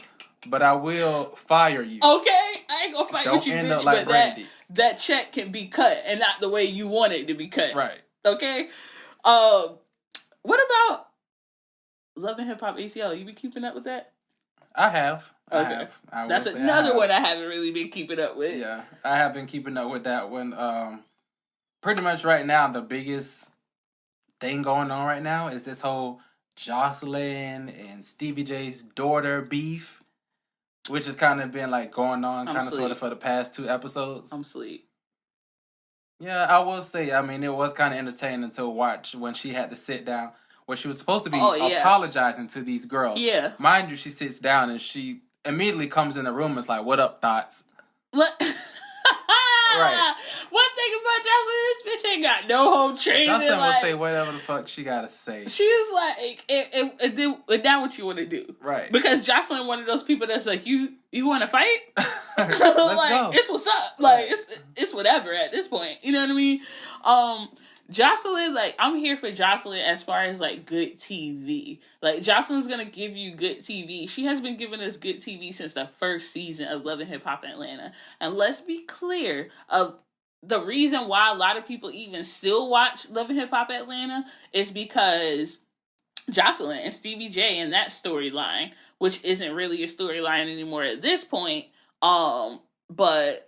but I will fire you. Okay? I ain't gonna fight Don't with you, end bitch, up like but Brandy. that check can be cut and not the way you want it to be cut. Right. Okay? What about Love and Hip Hop ACL? You been keeping up with that? I have. I Okay. have. I will That's say I another have. one I haven't really been keeping up with. Yeah, I have been keeping up with that one. Pretty much right now, the biggest thing going on right now is this whole Jocelyn and Stevie J's daughter beef, which has kind of been like going on kind of sort of for the past 2 episodes. I'm asleep. Yeah, I will say, I mean, it was kind of entertaining to watch when she had to sit down, where she was supposed to be apologizing to these girls. Yeah. Mind you, she sits down and she immediately comes in the room and is like, what up, thoughts? What? Right. One thing about Jocelyn, this bitch ain't got no whole training. Jocelyn like, will say whatever the fuck she gotta say. She's like, it now what you want to do. Right. Because Jocelyn one of those people that's like, you want to fight? Let's like, go. it's what's up. Like, it's whatever at this point. You know what I mean? Jocelyn, like, I'm here for Jocelyn as far as, like, good TV. Like, Jocelyn's gonna give you good TV. She has been giving us good TV since the first season of Love and Hip Hop Atlanta. And let's be clear, the reason why a lot of people even still watch Love and Hip Hop Atlanta is because Jocelyn and Stevie J and that storyline, which isn't really a storyline anymore at this point, but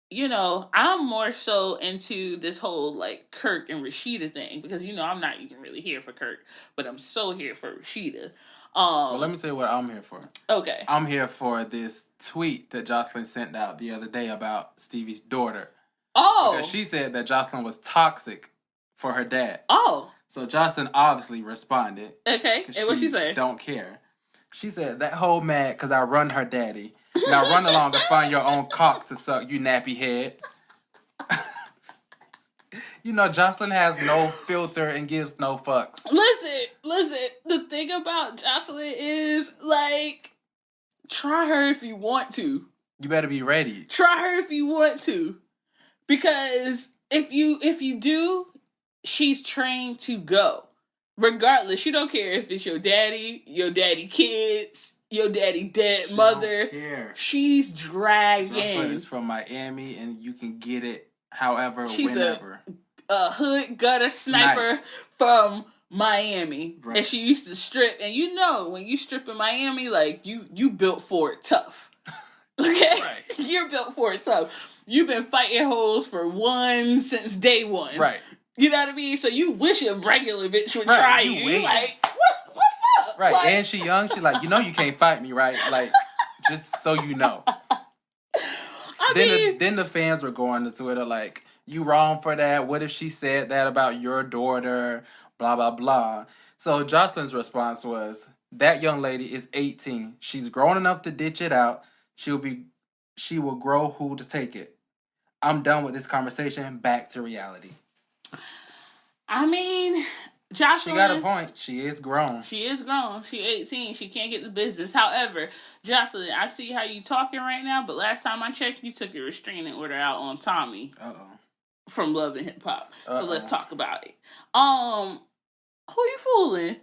you know, I'm more so into this whole, like, Kirk and Rashida thing. Because, you know, I'm not even really here for Kirk. But I'm so here for Rashida. Well, let me tell you what I'm here for. Okay. I'm here for this tweet that Jocelyn sent out the other day about Stevie's daughter. Oh! Because she said that Jocelyn was toxic for her dad. Oh! So Jocelyn obviously responded. Okay. And what she say? Don't care. She said, that whole mad because I run her daddy. Now run along and find your own cock to suck, you nappy head. You know, Jocelyn has no filter and gives no fucks. Listen. The thing about Jocelyn is, like, try her if you want to. You better be ready. Try her if you want to. Because if you do, she's trained to go. regardless, she don't care if it's your daddy kids, your daddy dead mother. Don't care. She's dragging. Jocelyn is from Miami, and you can get it however, She's whenever. A hood gutter sniper from Miami. Right. And she used to strip. And you know, when you strip in Miami, like, you built for it tough. Okay? Right. You're built for it tough. You've been fighting hoes for one since day one. Right. You know what I mean? So you wish a regular bitch would try you. You like, what's up? Right. Like, and she young. She like, you can't fight me, right? Like, just so you know. Then the fans were going to Twitter like, you wrong for that. What if she said that about your daughter? Blah, blah, blah. So Jocelyn's response was, that young lady is 18. She's grown enough to ditch it out. She will grow who to take it. I'm done with this conversation. Back to reality. I mean, Jocelyn... She got a point. She is grown. She is grown. She 18. She can't get the business. However, Jocelyn, I see how you talking right now, but last time I checked, you took a restraining order out on Tommy. From Love and Hip Hop. So let's talk about it. Who you fooling?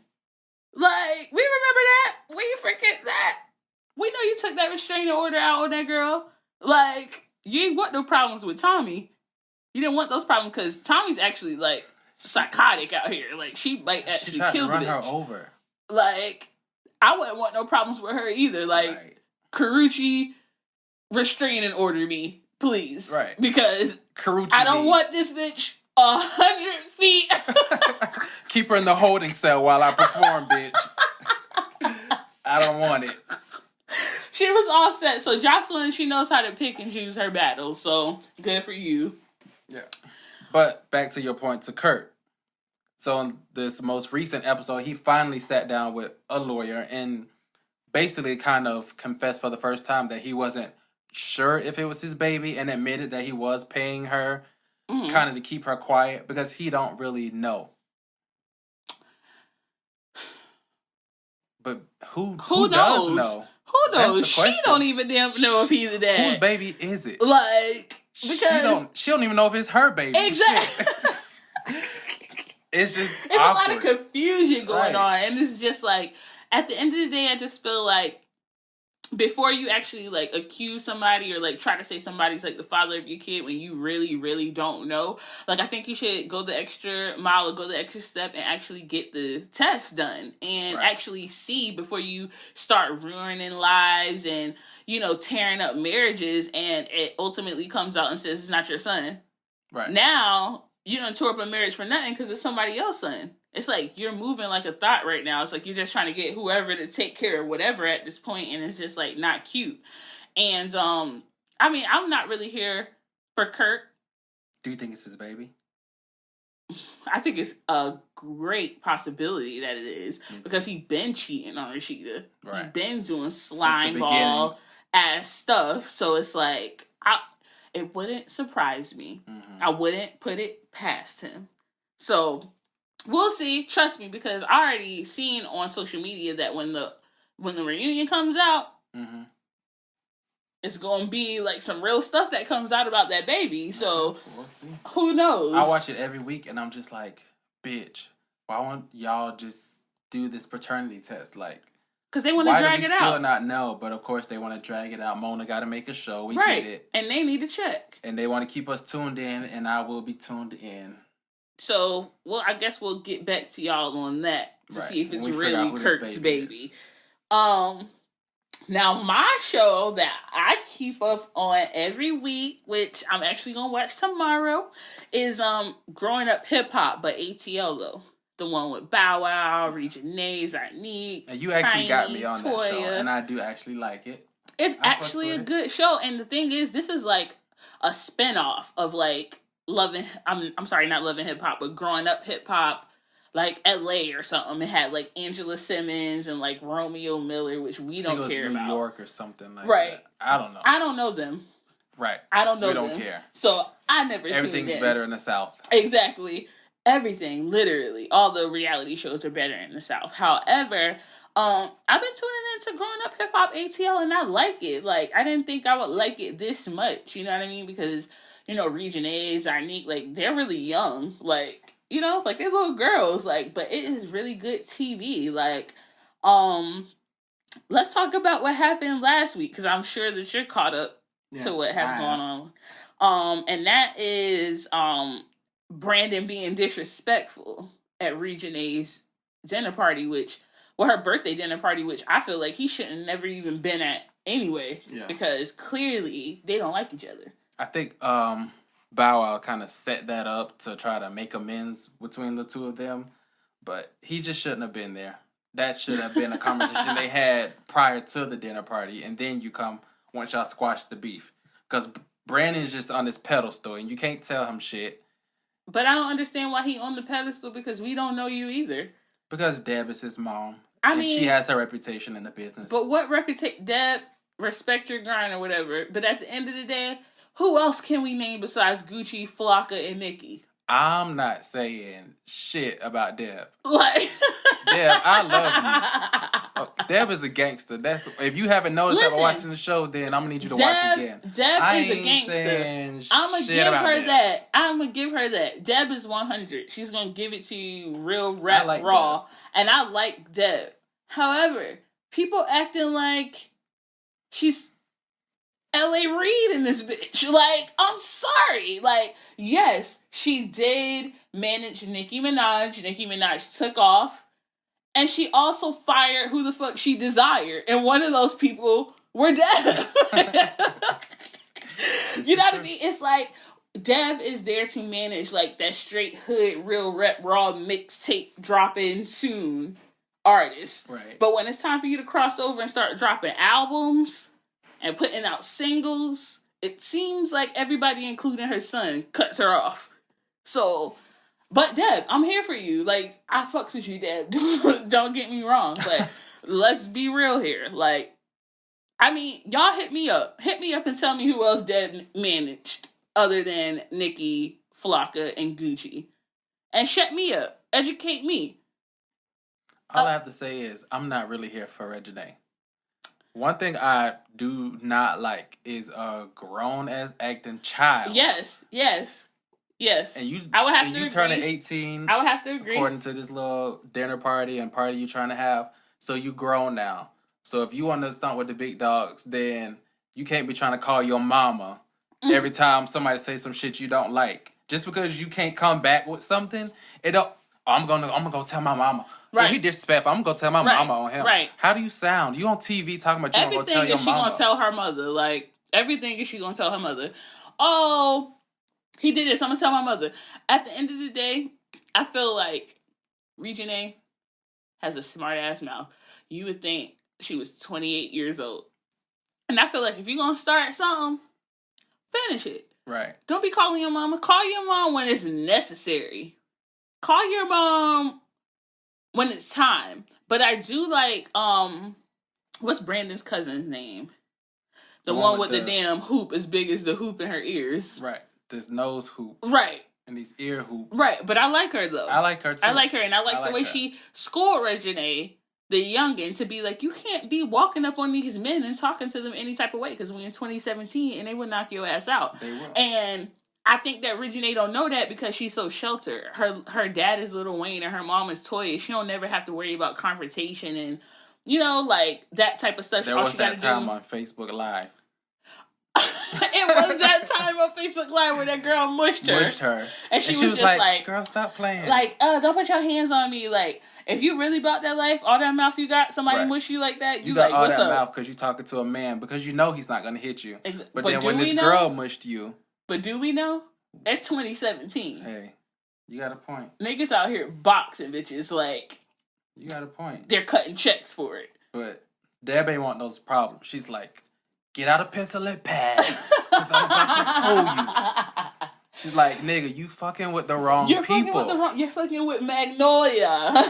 Like, we remember that? We forget that? We know you took that restraining order out on that girl. Like, you ain't want no problems with Tommy. You didn't want those problems because Tommy's actually, like, psychotic out here. Like, she might actually kill the bitch. She tried to run her over. Like, I wouldn't want no problems with her either. Like, Karuchi, restraining order me, please. Right. Because Karuchi I don't want this bitch 100 feet. Keep her in the holding cell while I perform, bitch. I don't want it. She was all set. So Jocelyn, she knows how to pick and choose her battles. So good for you. Yeah. But back to your point to Kurt. So in this most recent episode, he finally sat down with a lawyer and basically kind of confessed for the first time that he wasn't sure if it was his baby and admitted that he was paying her kind of to keep her quiet because he don't really know. But who knows? Does know? Who knows? She don't even damn know if he's a dad. Whose baby is it? Like, because... She don't even know if it's her baby. Exactly. It's just It's awkward. A lot of confusion going on. And it's just like, at the end of the day, I just feel like before you actually, like, accuse somebody or, like, try to say somebody's, like, the father of your kid when you really, really don't know, like, I think you should go the extra mile or go the extra step and actually get the test done and actually see before you start ruining lives and, you know, tearing up marriages and it ultimately comes out and says it's not your son. Right. Now, you done tore up a marriage for nothing because it's somebody else's son. It's like you're moving like a thought right now. It's like you're just trying to get whoever to take care of whatever at this point, and it's just like not cute. And I mean, I'm not really here for Kurt. Do you think it's his baby? I think it's a great possibility that it is because he been cheating on Rashida. Right. He been doing slime ball ass stuff. So it's like it wouldn't surprise me. Mm-hmm. I wouldn't put it past him. So we'll see. Trust me, because I already seen on social media that when the reunion comes out, it's gonna be like some real stuff that comes out about that baby. So we'll see. Who knows? I watch it every week, and I'm just like, bitch, why won't y'all just do this paternity test? Like, because they want to drag it out. Why do we still not know? But of course, they want to drag it out. Mona got to make a show. We get it, and they need to check. And they want to keep us tuned in, and I will be tuned in. So, well, I guess we'll get back to y'all on that to see if it's really Kurt's baby. Now, my show that I keep up on every week, which I'm actually going to watch tomorrow, is Growing Up Hip Hop by ATL, though. The one with Bow Wow, Reginae, Zarnique, and you actually got me on that show, and I do actually like it. It's actually a good show, and the thing is, this is like a spinoff of like I'm sorry, not Love and Hip Hop, but Growing Up Hip Hop, like LA or something. It had like Angela Simmons and like Romeo Miller, which we don't care about. New York or something like that. I don't know. I don't know them. Right. I don't know them. We don't care. So I never tuned in. Everything's better in the South. Exactly. Everything, literally. All the reality shows are better in the South. However, I've been tuning into Growing Up Hip Hop ATL and I like it. Like, I didn't think I would like it this much. You know what I mean? Because, you know, Reginae, Zarnique, like, they're really young. Like, you know, like they're little girls, like, but it is really good TV. Like, let's talk about what happened last week, because I'm sure that you're caught up to what has gone on. And that is Brandon being disrespectful at Region A's dinner party, her birthday dinner party, which I feel like he shouldn't never even been at anyway, because clearly they don't like each other. I think Bow Wow kind of set that up to try to make amends between the two of them, but he just shouldn't have been there. That should have been a conversation they had prior to the dinner party, and then you come once y'all squash the beef. Because Brandon's just on this pedestal, and you can't tell him shit. But I don't understand why he on the pedestal, because we don't know you either. Because Deb is his mom. I mean, she has her reputation in the business. But what reputation? Deb, respect your grind or whatever. But at the end of the day, who else can we name besides Gucci, Flocka, and Nicki? I'm not saying shit about Deb. Like, Deb, I love you. Deb is a gangster. That's if you haven't noticed that watching the show, then I'm gonna need you to watch again. Deb is a gangster. I'm gonna give her that. I'm gonna give her that. Deb is 100. She's gonna give it to you real rap raw, Deb. And I like Deb. However, people acting like she's L.A. Reid in this bitch. Like, I'm sorry. Like, yes, she did manage Nicki Minaj. Nicki Minaj took off. And she also fired who the fuck she desired. And one of those people were Deb. You know what I mean? It's like, Deb is there to manage, like, that straight hood, real rap, raw mixtape dropping soon artist. Right. But when it's time for you to cross over and start dropping albums and putting out singles, it seems like everybody, including her son, cuts her off. So, but Deb, I'm here for you. Like, I fucks with you, Deb. Don't get me wrong. But let's be real here. Like, I mean, y'all hit me up. Hit me up and tell me who else Deb managed other than Nicki, Flocka, and Gucci. And shut me up. Educate me. All I have to say is, I'm not really here for Reginae. One thing I do not like is a grown-ass acting child. Yes. And I would have to you agree. turning 18. I would have to agree. According to this little dinner party and party you trying to have. So you grown now. So if you want to stunt with the big dogs, then you can't be trying to call your mama every time somebody say some shit you don't like. Just because you can't come back with something, it don't. I'm gonna go tell my mama. Right. He disrespectful. I'm gonna go tell my mama on him. Right. How do you sound? You on TV talking about you gonna go tell your mama. Everything is she gonna tell her mother. Like, everything is she gonna tell her mother. Oh, he did this. I'm gonna tell my mother. At the end of the day, I feel like Region A has a smart ass mouth. You would think she was 28 years old. And I feel like if you're gonna start something, finish it. Right. Don't be calling your mama. Call your mom when it's necessary. Call your mom when it's time. But I do like, what's Brandon's cousin's name? The one with the damn hoop as big as the hoop in her ears. Right. This nose hoop. Right. And these ear hoops. Right. But I like her, though. I like her, too. I like her. And I like the way she scored Reginae, the youngin', to be like, you can't be walking up on these men and talking to them any type of way. Because we're in 2017 and they would knock your ass out. They will. And I think that Reginae don't know that because she's so sheltered. Her dad is Lil Wayne and her mom is Toya. She don't never have to worry about confrontation and, you know, like, that type of stuff. There was that time on Facebook Live. It was that time on Facebook Live where that girl mushed her. And she was just like, girl, stop playing. Like, don't put your hands on me. Like, if you really about that life, all that mouth you got, somebody mush you like that, you got like, all what's that up? Mouth because you talking to a man, because you know he's not going to hit you. But then do when this girl mushed you. But do we know? It's 2017. Hey, you got a point. Niggas out here boxing bitches like. You got a point. They're cutting checks for it. But Deb ain't want those problems. She's like, get out a pencil and pad, because I'm about to school you. She's like, nigga, you fucking with the wrong people. You're fucking with Magnolia.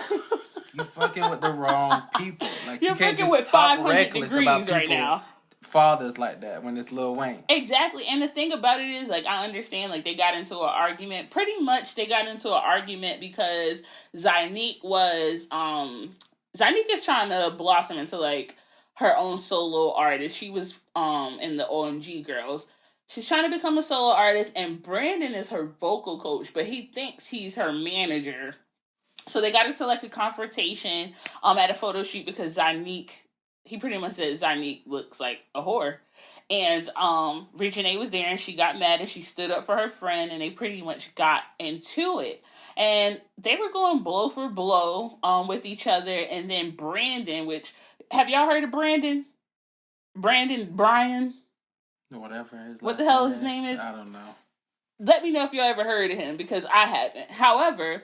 You fucking with the wrong people. Like, you're you can't fucking just with talk 500 reckless degrees about right now. Fathers like that when it's Lil Wayne. Exactly. And the thing about it is, like, I understand, like, they got into an argument. Pretty much they got into an argument because Zynique is trying to blossom into, like, her own solo artist. She was in the OMG Girls. She's trying to become a solo artist, and Brandon is her vocal coach, but he thinks he's her manager. So they got into like a confrontation at a photo shoot because Zanique, he pretty much said Zanique looks like a whore. And Reginae was there, and she got mad, and she stood up for her friend, and they pretty much got into it. And they were going blow for blow with each other. And then Brandon, which, have y'all heard of Brandon? Brian? Whatever his What the hell his name is? I don't know. Let me know if y'all ever heard of him, because I haven't. However,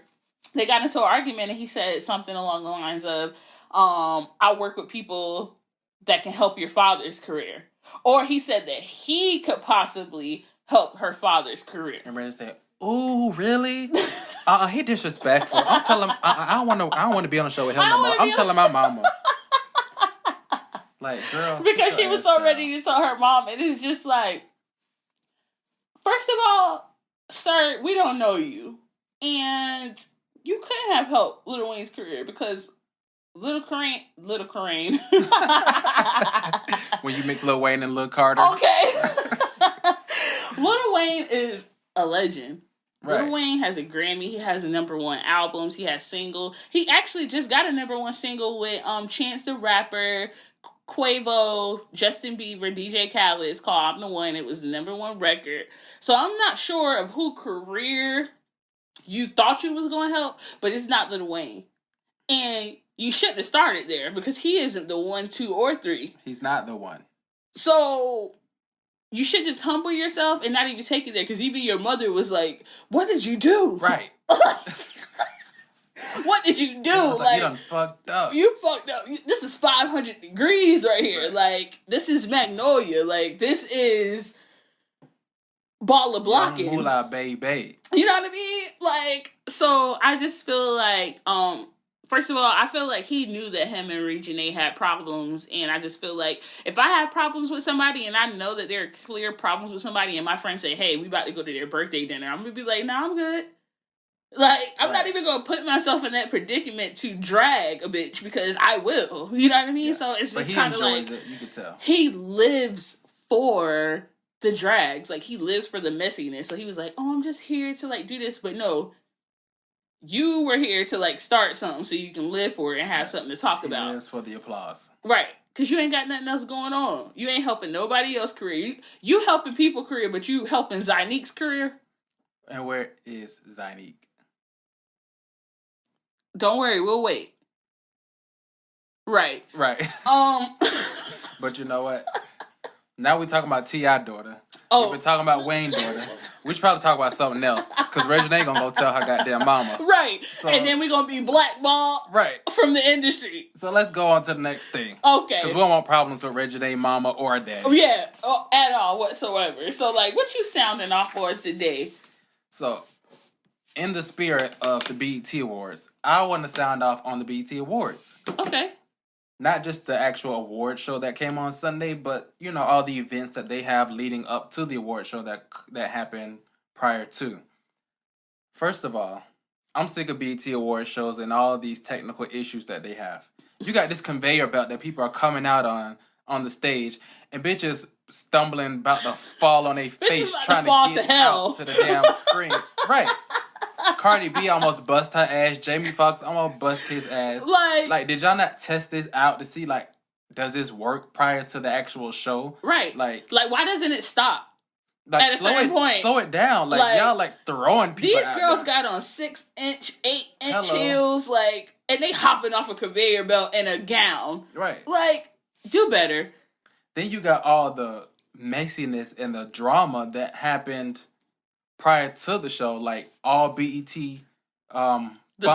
they got into an argument, and he said something along the lines of, I work with people that can help your father's career. Or he said that he could possibly help her father's career. And Brandon said, "Ooh, really? He disrespectful. I'm telling him I don't want to be on the show with him no more. I'm telling my mama." Like, girl, because she was so ready to tell her mom, and it's just like, first of all, sir, we don't know you, and you couldn't have helped Lil Wayne's career because Lil Corinne. When you mix Lil Wayne and Lil Carter. Okay. Lil Wayne is a legend. Right. Lil Wayne has a Grammy. He has a #1 albums. He has single. He actually just got a #1 single with Chance the Rapper, Quavo, Justin Bieber, DJ Khaled. It's called I'm the One. It was the #1 record. So I'm not sure of who career you thought you was going to help, but it's not Lil Wayne. And you shouldn't have started there because he isn't the 1, 2, or 3. He's not the one. So you should just humble yourself and not even take it there, because even your mother was like, "What did you do?" Right. What did you do? Like, you done fucked up. You fucked up. This is 500 degrees right here. Right. Like, this is Magnolia. Like, this is baller blocking. Young moolah, baby. You know what I mean? Like, so I just feel like, first of all, I feel like he knew that him and Reginae had problems, and I just feel like if I have problems with somebody and I know that there are clear problems with somebody, and my friends say, "Hey, we about to go to their birthday dinner," I'm gonna be like, "Nah, I'm good." Like, I'm not even gonna put myself in that predicament to drag a bitch, because I will. You know what I mean? Yeah. So it's just kind of like, it. You could tell he lives for the drags. Like, he lives for the messiness. So he was like, "Oh, I'm just here to like do this," but no. You were here to like start something so you can live for it and have something to talk about. He lives for the applause. Right. Because you ain't got nothing else going on. You ain't helping nobody else's career. You helping people's career, but you helping Zanique's career. And where is Zanique? Don't worry, we'll wait. Right. Right. But you know what? Now we talking about T.I. daughter. Oh. We're talking about Wayne daughter. We should probably talk about something else, because Regina ain't gonna go tell her goddamn mama. Right. So, and then we're gonna be blackballed from the industry. So let's go on to the next thing. Okay. Because we don't want problems with Regina, mama, or daddy. Yeah, at all whatsoever. So, like, what you sounding off for today? So, in the spirit of the BET Awards, I want to sound off on the BET Awards. Okay. Not just the actual award show that came on Sunday, but, you know, all the events that they have leading up to the award show that happened prior to. First of all, I'm sick of BET Award shows and all of these technical issues that they have. You got this conveyor belt that people are coming out on the stage, and bitches stumbling about to fall on their face trying to get out to the damn screen. Right. Cardi B almost bust her ass. Jamie Foxx almost bust his ass. Like, did y'all not test this out to see, like, does this work prior to the actual show? Right. Like why doesn't it stop? Like, at a certain point. Slow it down. Like y'all, like, throwing people These girls got on 6-inch, 8-inch heels, like, and they hopping off a conveyor belt in a gown. Right. Like, do better. Then you got all the messiness and the drama that happened prior to the show, like all BET the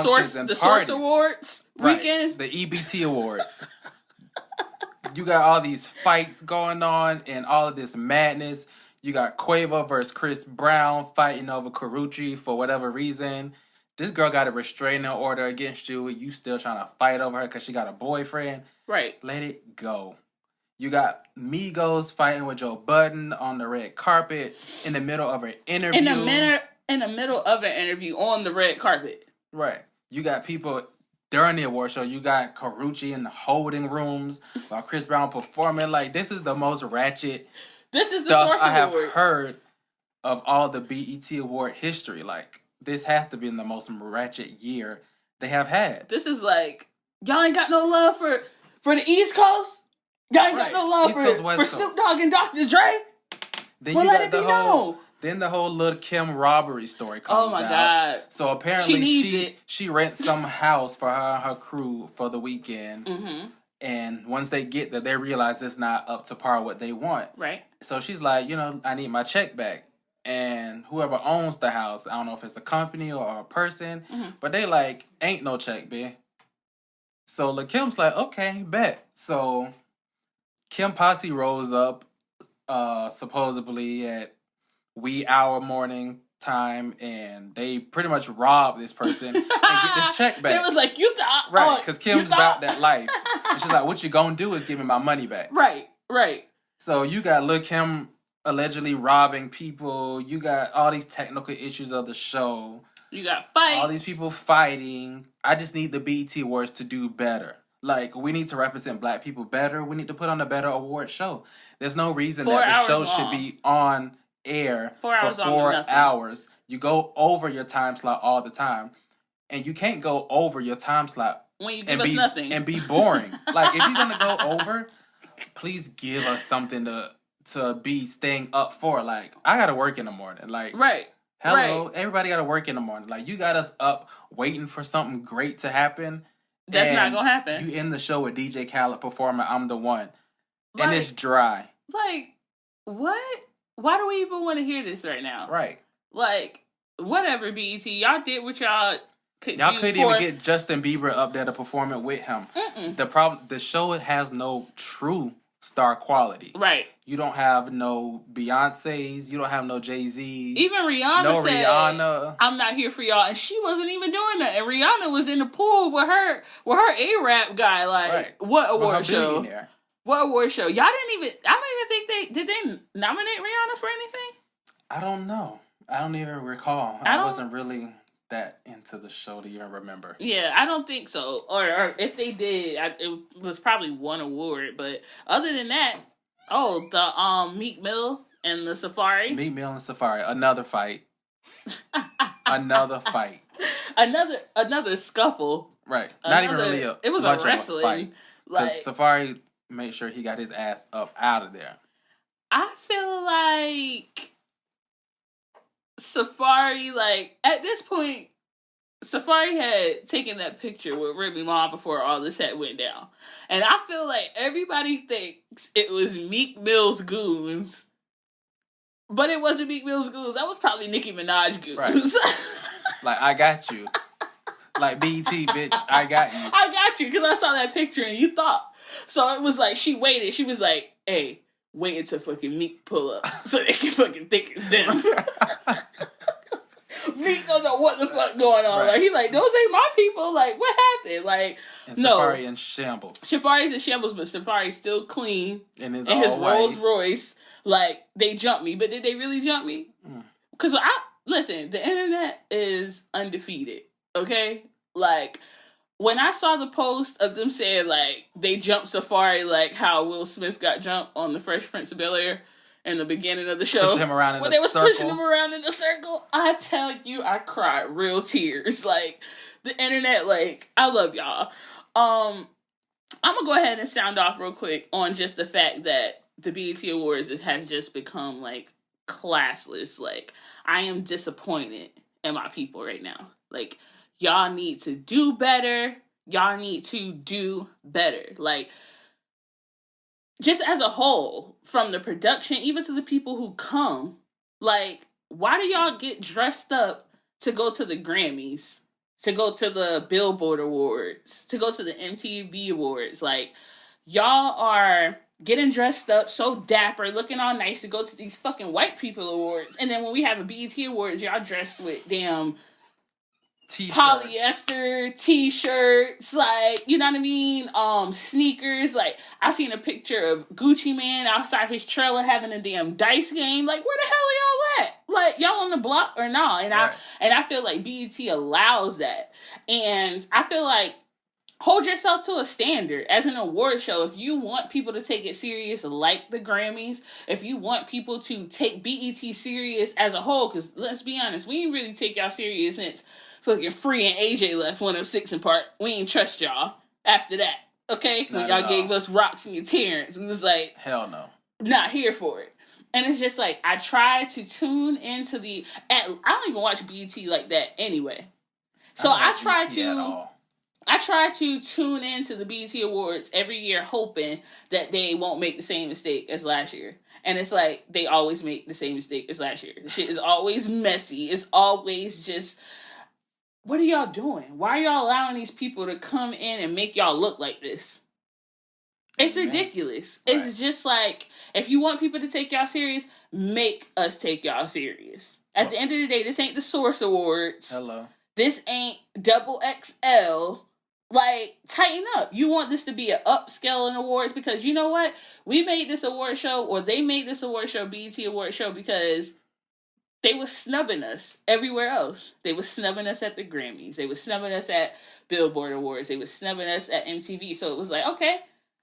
Source Awards weekend, the EBT Awards. You got all these fights going on and all of this madness. You got Quavo versus Chris Brown fighting over Karuchi for whatever reason. This girl got a restraining order against you. You still trying to fight over her because she got a boyfriend. Right. Let it go. You got Migos fighting with Joe Budden on the red carpet in the middle of an interview. In the middle of an interview on the red carpet. Right. You got people during the award show. You got Karuchi in the holding rooms while Chris Brown performing. Like, this is the most ratchet This is the stuff Source I have Awards. heard of all the BET Award history. Like, this has to be the most ratchet year they have had. This is like, y'all ain't got no love for the East Coast? Y'all ain't got no love East Coast, for West Snoop Coast. Dogg and Dr. Dre? Then Well, you let got it be the known. whole, then the whole Lil' Kim robbery story comes out. Oh my God. So apparently She needs it. she rents some house for her and her crew for the weekend. Mm-hmm. And once they get there, they realize it's not up to par what they want. Right. So she's like, I need my check back. And whoever owns the house, I don't know if it's a company or a person, but they like, ain't no check, bitch. So Lil' Kim's like, okay, bet. So Kim Posse rose up, supposedly at wee hour morning time, and they pretty much rob this person and get this check back. It was like, you thought. Right, because Kim's about that life. And she's like, what you gonna do is give me my money back. Right. So you got Lil' Kim allegedly robbing people. You got all these technical issues of the show. You got fights. All these people fighting. I just need the BET Awards to do better. Like, we need to represent black people better. We need to put on a better award show. There's no reason that the show should be on air for 4 hours. You go over your time slot all the time. And you can't go over your time slot when you give us nothing. And be boring. Like, if you're going to go over, please give us something to be staying up for. Like, I got to work in the morning. Like, right. Hello, everybody got to work in the morning. Like, you got us up waiting for something great to happen. That's not going to happen. You end the show with DJ Khaled performing I'm the One. Like, and it's dry. Like, what? Why do we even want to hear this right now? Right. Like, whatever, BET. Y'all did what y'all could do. Y'all couldn't even get Justin Bieber up there to perform it with him. The show has no true star quality. Right. You don't have no Beyonce's. You don't have no Jay-Z's. Even Rihanna said, Rihanna. I'm not here for y'all. And she wasn't even doing that. And Rihanna was in the pool with her A-Rap guy. Like, what award show? What award show? Y'all didn't even, I don't even think did they nominate Rihanna for anything? I don't know. I don't even recall. I wasn't really that into the show to even remember. Yeah, I don't think so. Or if they did, it was probably one award. But other than that, the Meek Mill and the Safari. Meek Mill and Safari. Another fight. Another fight. Another scuffle. Right. Not even really it was a wrestling fight. Because Safari made sure he got his ass up out of there. I feel like Safari, like, at this point, Safari had taken that picture with Remy Ma before all this had went down. And I feel like everybody thinks it was Meek Mill's goons. But it wasn't Meek Mill's goons. That was probably Nicki Minaj goons. Right. Like, I got you. Like, BET, bitch, I got you. I got you, because I saw that picture and you thought. So it was like, she waited. She was like, hey, wait until fucking Meek pull up so they can fucking think it's them. Meek don't know what the fuck going on. Right. Like, he like, those ain't my people. Like, what happened? Like, and Safari in shambles. Safari's in shambles, but Safari's still clean. And his Rolls Royce. Like, they jumped me, but did they really jump me? Because listen, the internet is undefeated. Okay? Like, when I saw the post of them saying, like, they jumped Safari, like how Will Smith got jumped on The Fresh Prince of Bel-Air in the beginning of the show. Pushing him around in when the they was circle. pushing him around in the circle, I tell you, I cried real tears. Like, the internet, like, I love y'all. I'm going to go ahead and sound off real quick on just the fact that the BET Awards has just become, like, classless. Like, I am disappointed in my people right now. Like, y'all need to do better. Y'all need to do better. Like, just as a whole, from the production, even to the people who come, like, why do y'all get dressed up to go to the Grammys, to go to the Billboard Awards, to go to the MTV Awards? Like, y'all are getting dressed up so dapper, looking all nice to go to these fucking white people awards. And then when we have a BET Awards, y'all dressed with damn T-shirts. Polyester t-shirts, like, you know what I mean? Sneakers. Like, I seen a picture of Gucci Man outside his trailer having a damn dice game. Like, where the hell are y'all at? Like, y'all on the block or not? And I feel like BET allows that. And I feel like hold yourself to a standard as an award show. If you want people to take it serious like the Grammys, if you want people to take BET serious as a whole, because let's be honest, we ain't really take y'all serious since fucking Free and AJ left 106 and Park. We ain't trust y'all after that, okay? When y'all gave us Roxy and Terrence, we was like, hell no. Not here for it. And it's just like, I try to tune into I don't even watch BET like that anyway. So I try to tune into the BET Awards every year hoping that they won't make the same mistake as last year. And it's like, they always make the same mistake as last year. The shit is always messy. It's always just, what are y'all doing? Why are y'all allowing these people to come in and make y'all look like this? It's ridiculous. Right. It's just like, if you want people to take y'all serious, make us take y'all serious. At the end of the day, this ain't the Source Awards. Hello. This ain't Double XL. Like, tighten up. You want this to be an upscale in awards because you know what? We made this award show, or they made this award show, BET award show, because they was snubbing us everywhere else. They was snubbing us at the Grammys. They was snubbing us at Billboard Awards. They was snubbing us at MTV. So it was like, okay,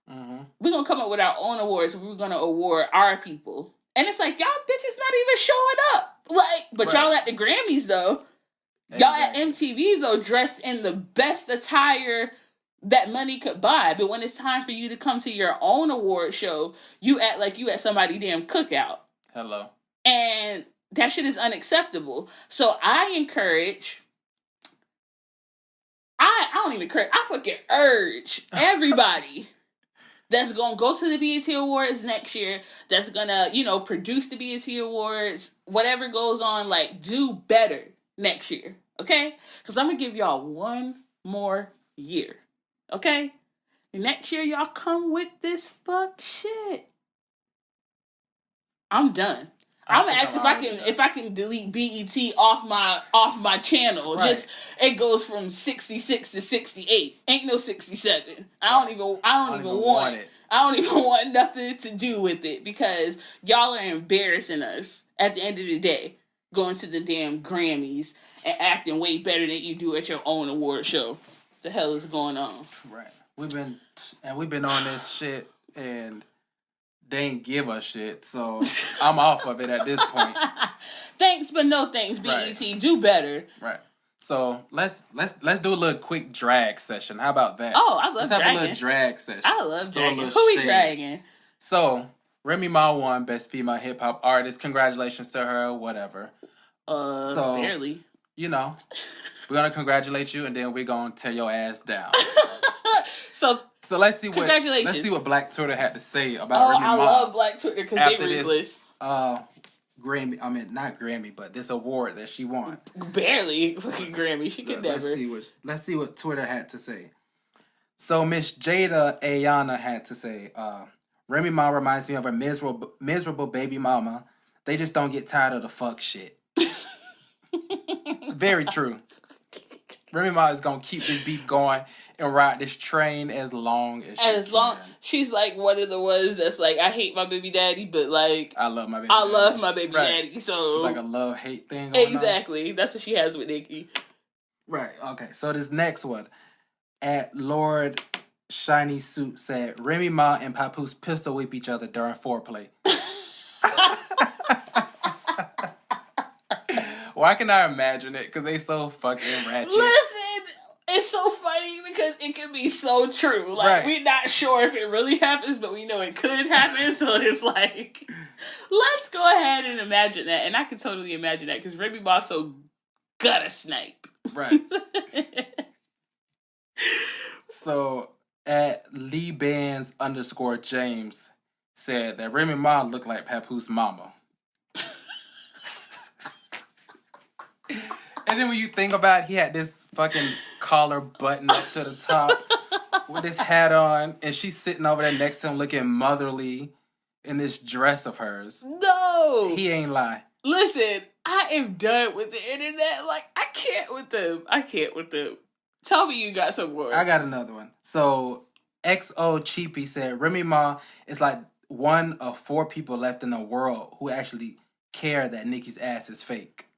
we're going to come up with our own awards. We're going to award our people. And it's like, y'all bitches not even showing up. Like, but y'all at the Grammys, though. Exactly. Y'all at MTV, though, dressed in the best attire that money could buy. But when it's time for you to come to your own award show, you act like you at somebody's damn cookout. Hello. And that shit is unacceptable. So I encourage... I don't even encourage... I fucking urge everybody... that's going to go to the BET Awards next year, that's going to, produce the BET Awards, whatever goes on, like, do better next year, okay? Because I'm going to give y'all one more year, okay? Next year, y'all come with this fuck shit. I'm done. I'm gonna ask if I can delete BET off my channel. Right. Just it goes from 66 to 68. Ain't no 67. I don't even want it. I don't even want nothing to do with it because y'all are embarrassing us at the end of the day. Going to the damn Grammys and acting way better than you do at your own award show. What the hell is going on? Right. We've been on this shit and they ain't give us shit, so I'm off of it at this point. Thanks, but no thanks, BET. Right. Do better. Right. So let's do a little quick drag session. How about that? Oh, I love dragging. Let's have a little drag session. I love dragging. Who we dragging? So Remy Ma won Best Female Hip Hop Artist. Congratulations to her. Whatever. Barely. We're gonna congratulate you, and then we're gonna tear your ass down. So let's see what Black Twitter had to say about Remy Ma. I love Black Twitter because they ruthless. Grammy, not Grammy, but this award that she won. Barely fucking Grammy. She could never. Let's see what Twitter had to say. So Miss Jada Ayana had to say, Remy Ma reminds me of a miserable baby mama. They just don't get tired of the fuck shit. Very true. Remy Ma is gonna keep this beef going and ride this train as long as she can. She's like one of the ones that's like, I hate my baby daddy, but like I love my baby daddy. love my baby daddy. So it's like a love-hate thing. Exactly. That's what she has with Nicki. Right. Okay. So this next one, at Lord Shiny Suit said, Remy Ma and Papoose pistol whip each other during foreplay. Why can I imagine it? Because they so fucking ratchet. Listen, it's so funny because it can be so true. Like, we're not sure if it really happens, but we know it could happen. So it's like, let's go ahead and imagine that. And I can totally imagine that because Remy Ma so gutter snipe. Right. So, at LeeBands_James said that Remy Ma looked like Papoose mama. And then when you think about it, he had this fucking collar button up to the top with his hat on, and she's sitting over there next to him looking motherly in this dress of hers. No! He ain't lie. Listen, I am done with the internet. Like, I can't with them. Tell me you got some more. I got another one. So, XO Cheapy said, Remy Ma is like one of 4 people left in the world who actually care that Nicki's ass is fake.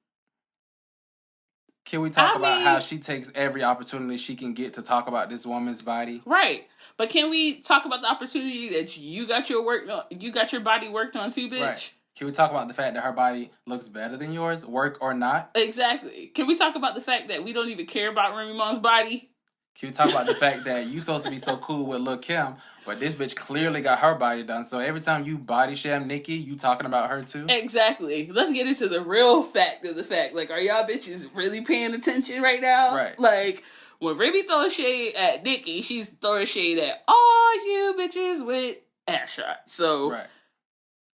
Can we talk about how mean- she takes every opportunity she can get to talk about this woman's body? Right. But can we talk about the opportunity that you got your body worked on too, bitch? Right. Can we talk about the fact that her body looks better than yours, work or not? Exactly. Can we talk about the fact that we don't even care about Remy Ma's body? Can we talk about the fact that you supposed to be so cool with Lil' Kim, but this bitch clearly got her body done. So every time you body sham Nicki, you talking about her too? Exactly. Let's get into the real fact of the fact. Like, are y'all bitches really paying attention right now? Right. Like, when Remy throws shade at Nicki, she's throwing shade at all you bitches with ass shots. So, Right.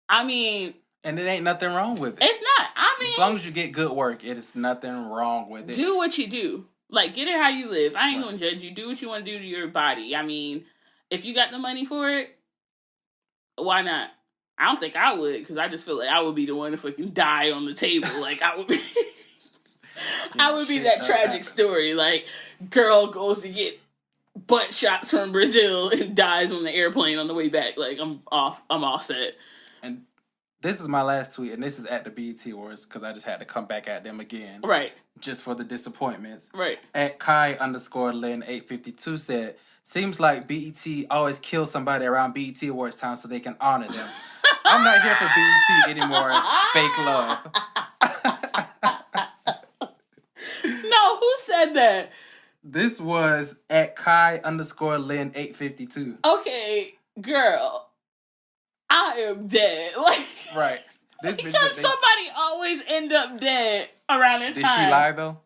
I mean... And it ain't nothing wrong with it. It's not. I mean... As long as you get good work, it is nothing wrong with it. Do what you do. Like, get it how you live. I ain't gonna judge you. Do what you want to do to your body. I mean, if you got the money for it, why not? I don't think I would, because I just feel like I would be the one to fucking die on the table. Like, I would be... I would be that tragic story. Like, girl goes to get butt shots from Brazil and dies on the airplane on the way back. Like, I'm all set. And this is my last tweet, and this is at the BET Awards, because I just had to come back at them again. Right. Just for the disappointments. Right. At Kai_Lynn852 said, seems like BET always kills somebody around BET Awards time so they can honor them. I'm not here for BET anymore. Fake love. No, who said that? This was at Kai_Lynn852. Okay, girl. I am dead. Like, Right. This bitch because somebody always end up dead around that Did time. she lie though?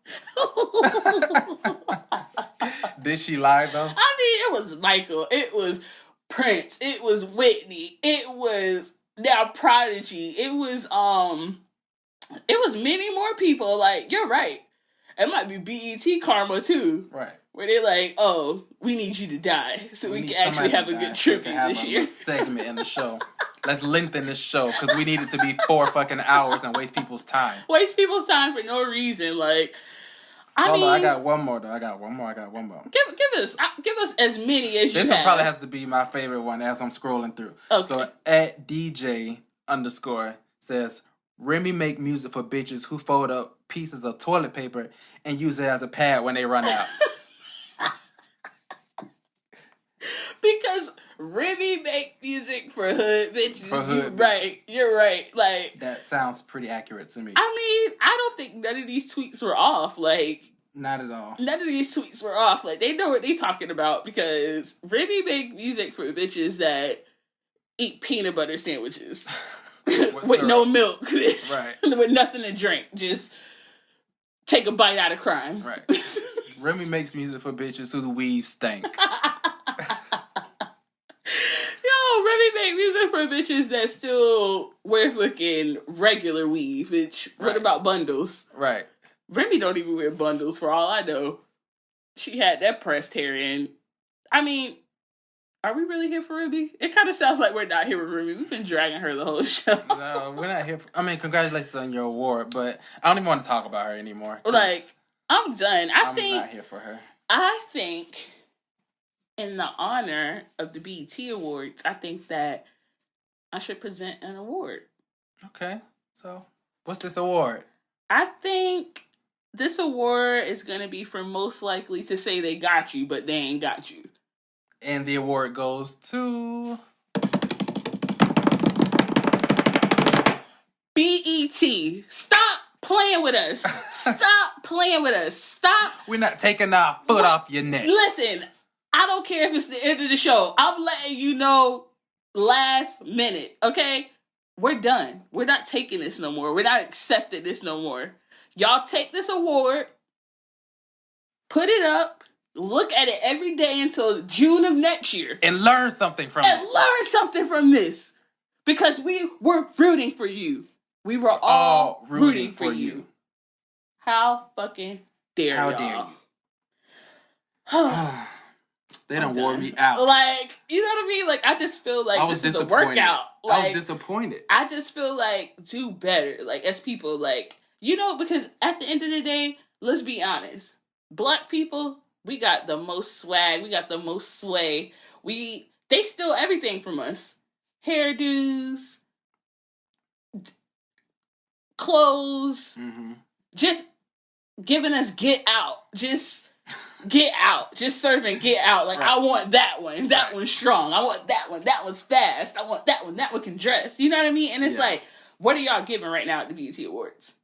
Did she lie though? I mean, it was Michael. It was Prince. It was Whitney. It was now Prodigy. It was many more people. Like, you're right. It might be BET karma too. Right. Where they're like, oh, we need you to die so we can actually have a good tribute this year. Segment in the show. Let's lengthen this show because we need it to be 4 fucking hours and waste people's time. Waste people's time for no reason. Like, I mean, I got one more though. I got one more. Give us as many as you have. This one probably has to be my favorite one as I'm scrolling through. Okay. So at DJ_ says, Remy make music for bitches who fold up pieces of toilet paper and use it as a pad when they run out. Because Remy make music for hood bitches. For hood You're right. Like, that sounds pretty accurate to me. I mean, I don't think none of these tweets were off. Like, Not at all. none of these tweets were off. Like, they know what they talking about because Remy make music for bitches that eat peanut butter sandwiches with no milk. Right. With nothing to drink. Just take a bite out of crime. Right. Remy makes music for bitches whose weave stank. Yo, Remy make music for bitches that still wear fucking regular weave. Bitch, what Right. about bundles? Right. Remy don't even wear bundles for all I know. She had that pressed hair in. I mean, are we really here for Remy? It kind of sounds like we're not here for Remy. We've been dragging her the whole show. No, we're not here. Congratulations on your award, but I don't even want to talk about her anymore. Like, I'm done. I'm not here for her. I think, in the honor of the BET Awards, I think that I should present an award. Okay, so what's this award? I think this award is going to be for most likely to say they got you, but they ain't got you. And the award goes to BET. Stop playing with us. Stop playing with us. Stop. We're not taking our foot off your neck. Listen, I don't care if it's the end of the show. I'm letting you know last minute, okay? We're done. We're not taking this no more. We're not accepting this no more. Y'all take this award, put it up, look at it every day until June of next year. And learn something from And it. learn something from this. Because we were rooting for you. We were all rooting for you. How fucking dare How y'all? dare you? They done wore me out. Like, you know what I mean? Like, I just feel like this is a workout. Like, I was disappointed. I just feel like do better. Like, as people, like, you know, because at the end of the day, let's be honest. Black people, we got the most swag. We got the most sway. They steal everything from us. Hairdos, clothes, just giving us get out. Just get out. Just serving get out. Like, I want that one. That one's strong. I want that one. That one's fast. I want that one. That one can dress. You know what I mean? And it's like, what are y'all giving right now at the BET Awards?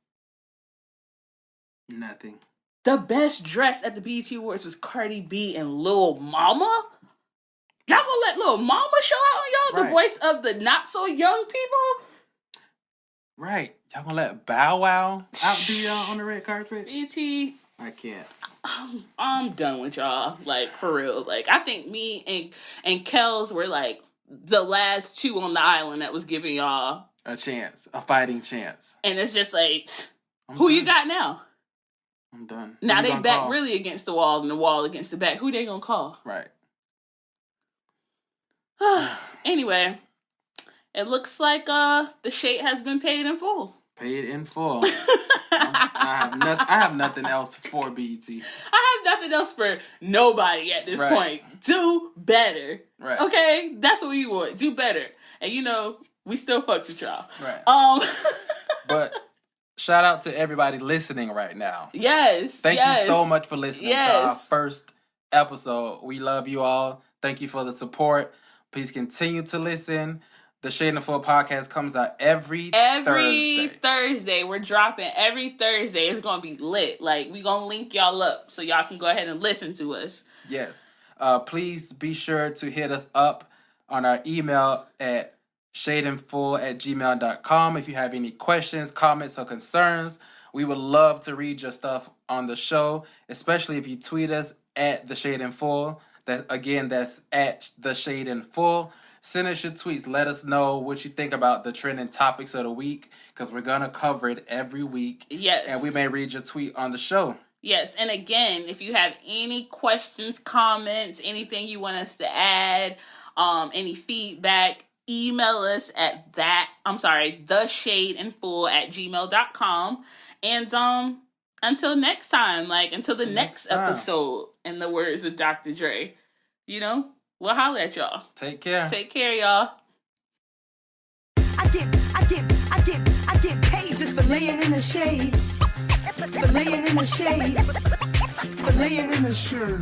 Nothing. The best dress at the BET Awards was Cardi B and Lil Mama? Y'all gonna let Lil Mama show out on y'all? The voice of the not so young people? Right. Y'all gonna let Bow Wow outdo y'all on the red carpet? BET, I can't. I'm done with y'all. Like, for real. Like, I think me and Kels were like the last two on the island that was giving y'all a chance. A fighting chance. And it's just like, who you got now? I'm done. Now they back really against the wall and the wall against the back. Who they gonna call? Right. Anyway, it looks like the shade has been paid in full. Paid in full. I have nothing else for BET. I have nothing else for nobody at this point. Do better. Right. Okay? That's what we want. Do better. And you know, we still fucks with y'all. Right. But shout out to everybody listening right now. Yes. Thank you so much for listening to our first episode. We love you all. Thank you for the support. Please continue to listen. The Shade and Full podcast comes out every Thursday. We're dropping every Thursday. It's going to be lit. Like, we going to link y'all up so y'all can go ahead and listen to us. Yes. Please be sure to hit us up on our email at shadeandfull@gmail.com if you have any questions, comments, or concerns. We would love to read your stuff on the show, especially if you tweet us at The Shade and Full. That's at The Shade and Full. Send us your tweets. Let us know what you think about the trending topics of the week, because we're going to cover it every week. Yes. And we may read your tweet on the show. Yes. And again, if you have any questions, comments, anything you want us to add, any feedback, email us at theshadeandfull@gmail.com. And until next time, until the next episode, in the words of Dr. Dre, we'll holler at y'all. Take care. Take care, y'all. I get paid just for laying in the shade. For laying in the shade. For laying in the shade.